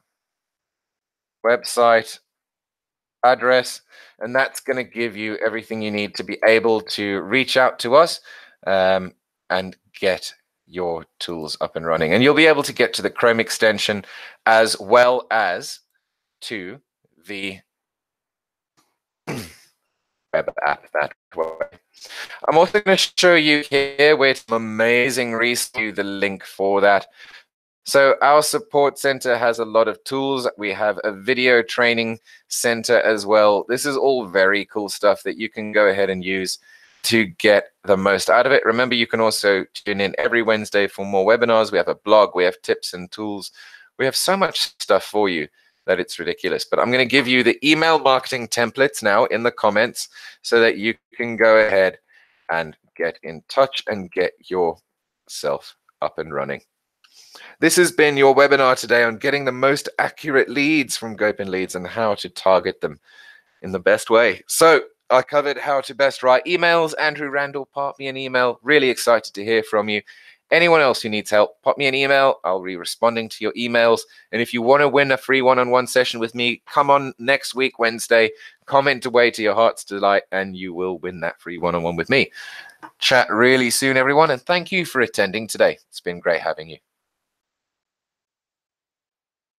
website address, and that's going to give you everything you need to be able to reach out to us and get your tools up and running. And you'll be able to get to the Chrome extension as well as to the web app that way. I'm also going to show you here with some amazing resources, the link for that. So our support center has a lot of tools. We have a video training center as well. This is all very cool stuff that you can go ahead and use to get the most out of it. Remember, you can also tune in every Wednesday for more webinars. We have a blog, we have tips and tools. We have so much stuff for you that it's ridiculous. But I'm going to give you the email marketing templates now in the comments so that you can go ahead and get in touch and get yourself up and running. This has been your webinar today on getting the most accurate leads from GoPinLeads and how to target them in the best way. So I covered how to best write emails. Andrew Randall, pop me an email. Really excited to hear from you. Anyone else who needs help, pop me an email. I'll be responding to your emails. And if you want to win a free one-on-one session with me, come on next week, Wednesday, comment away to your heart's delight, and you will win that free one-on-one with me. Chat really soon, everyone. And thank you for attending today. It's been great having you.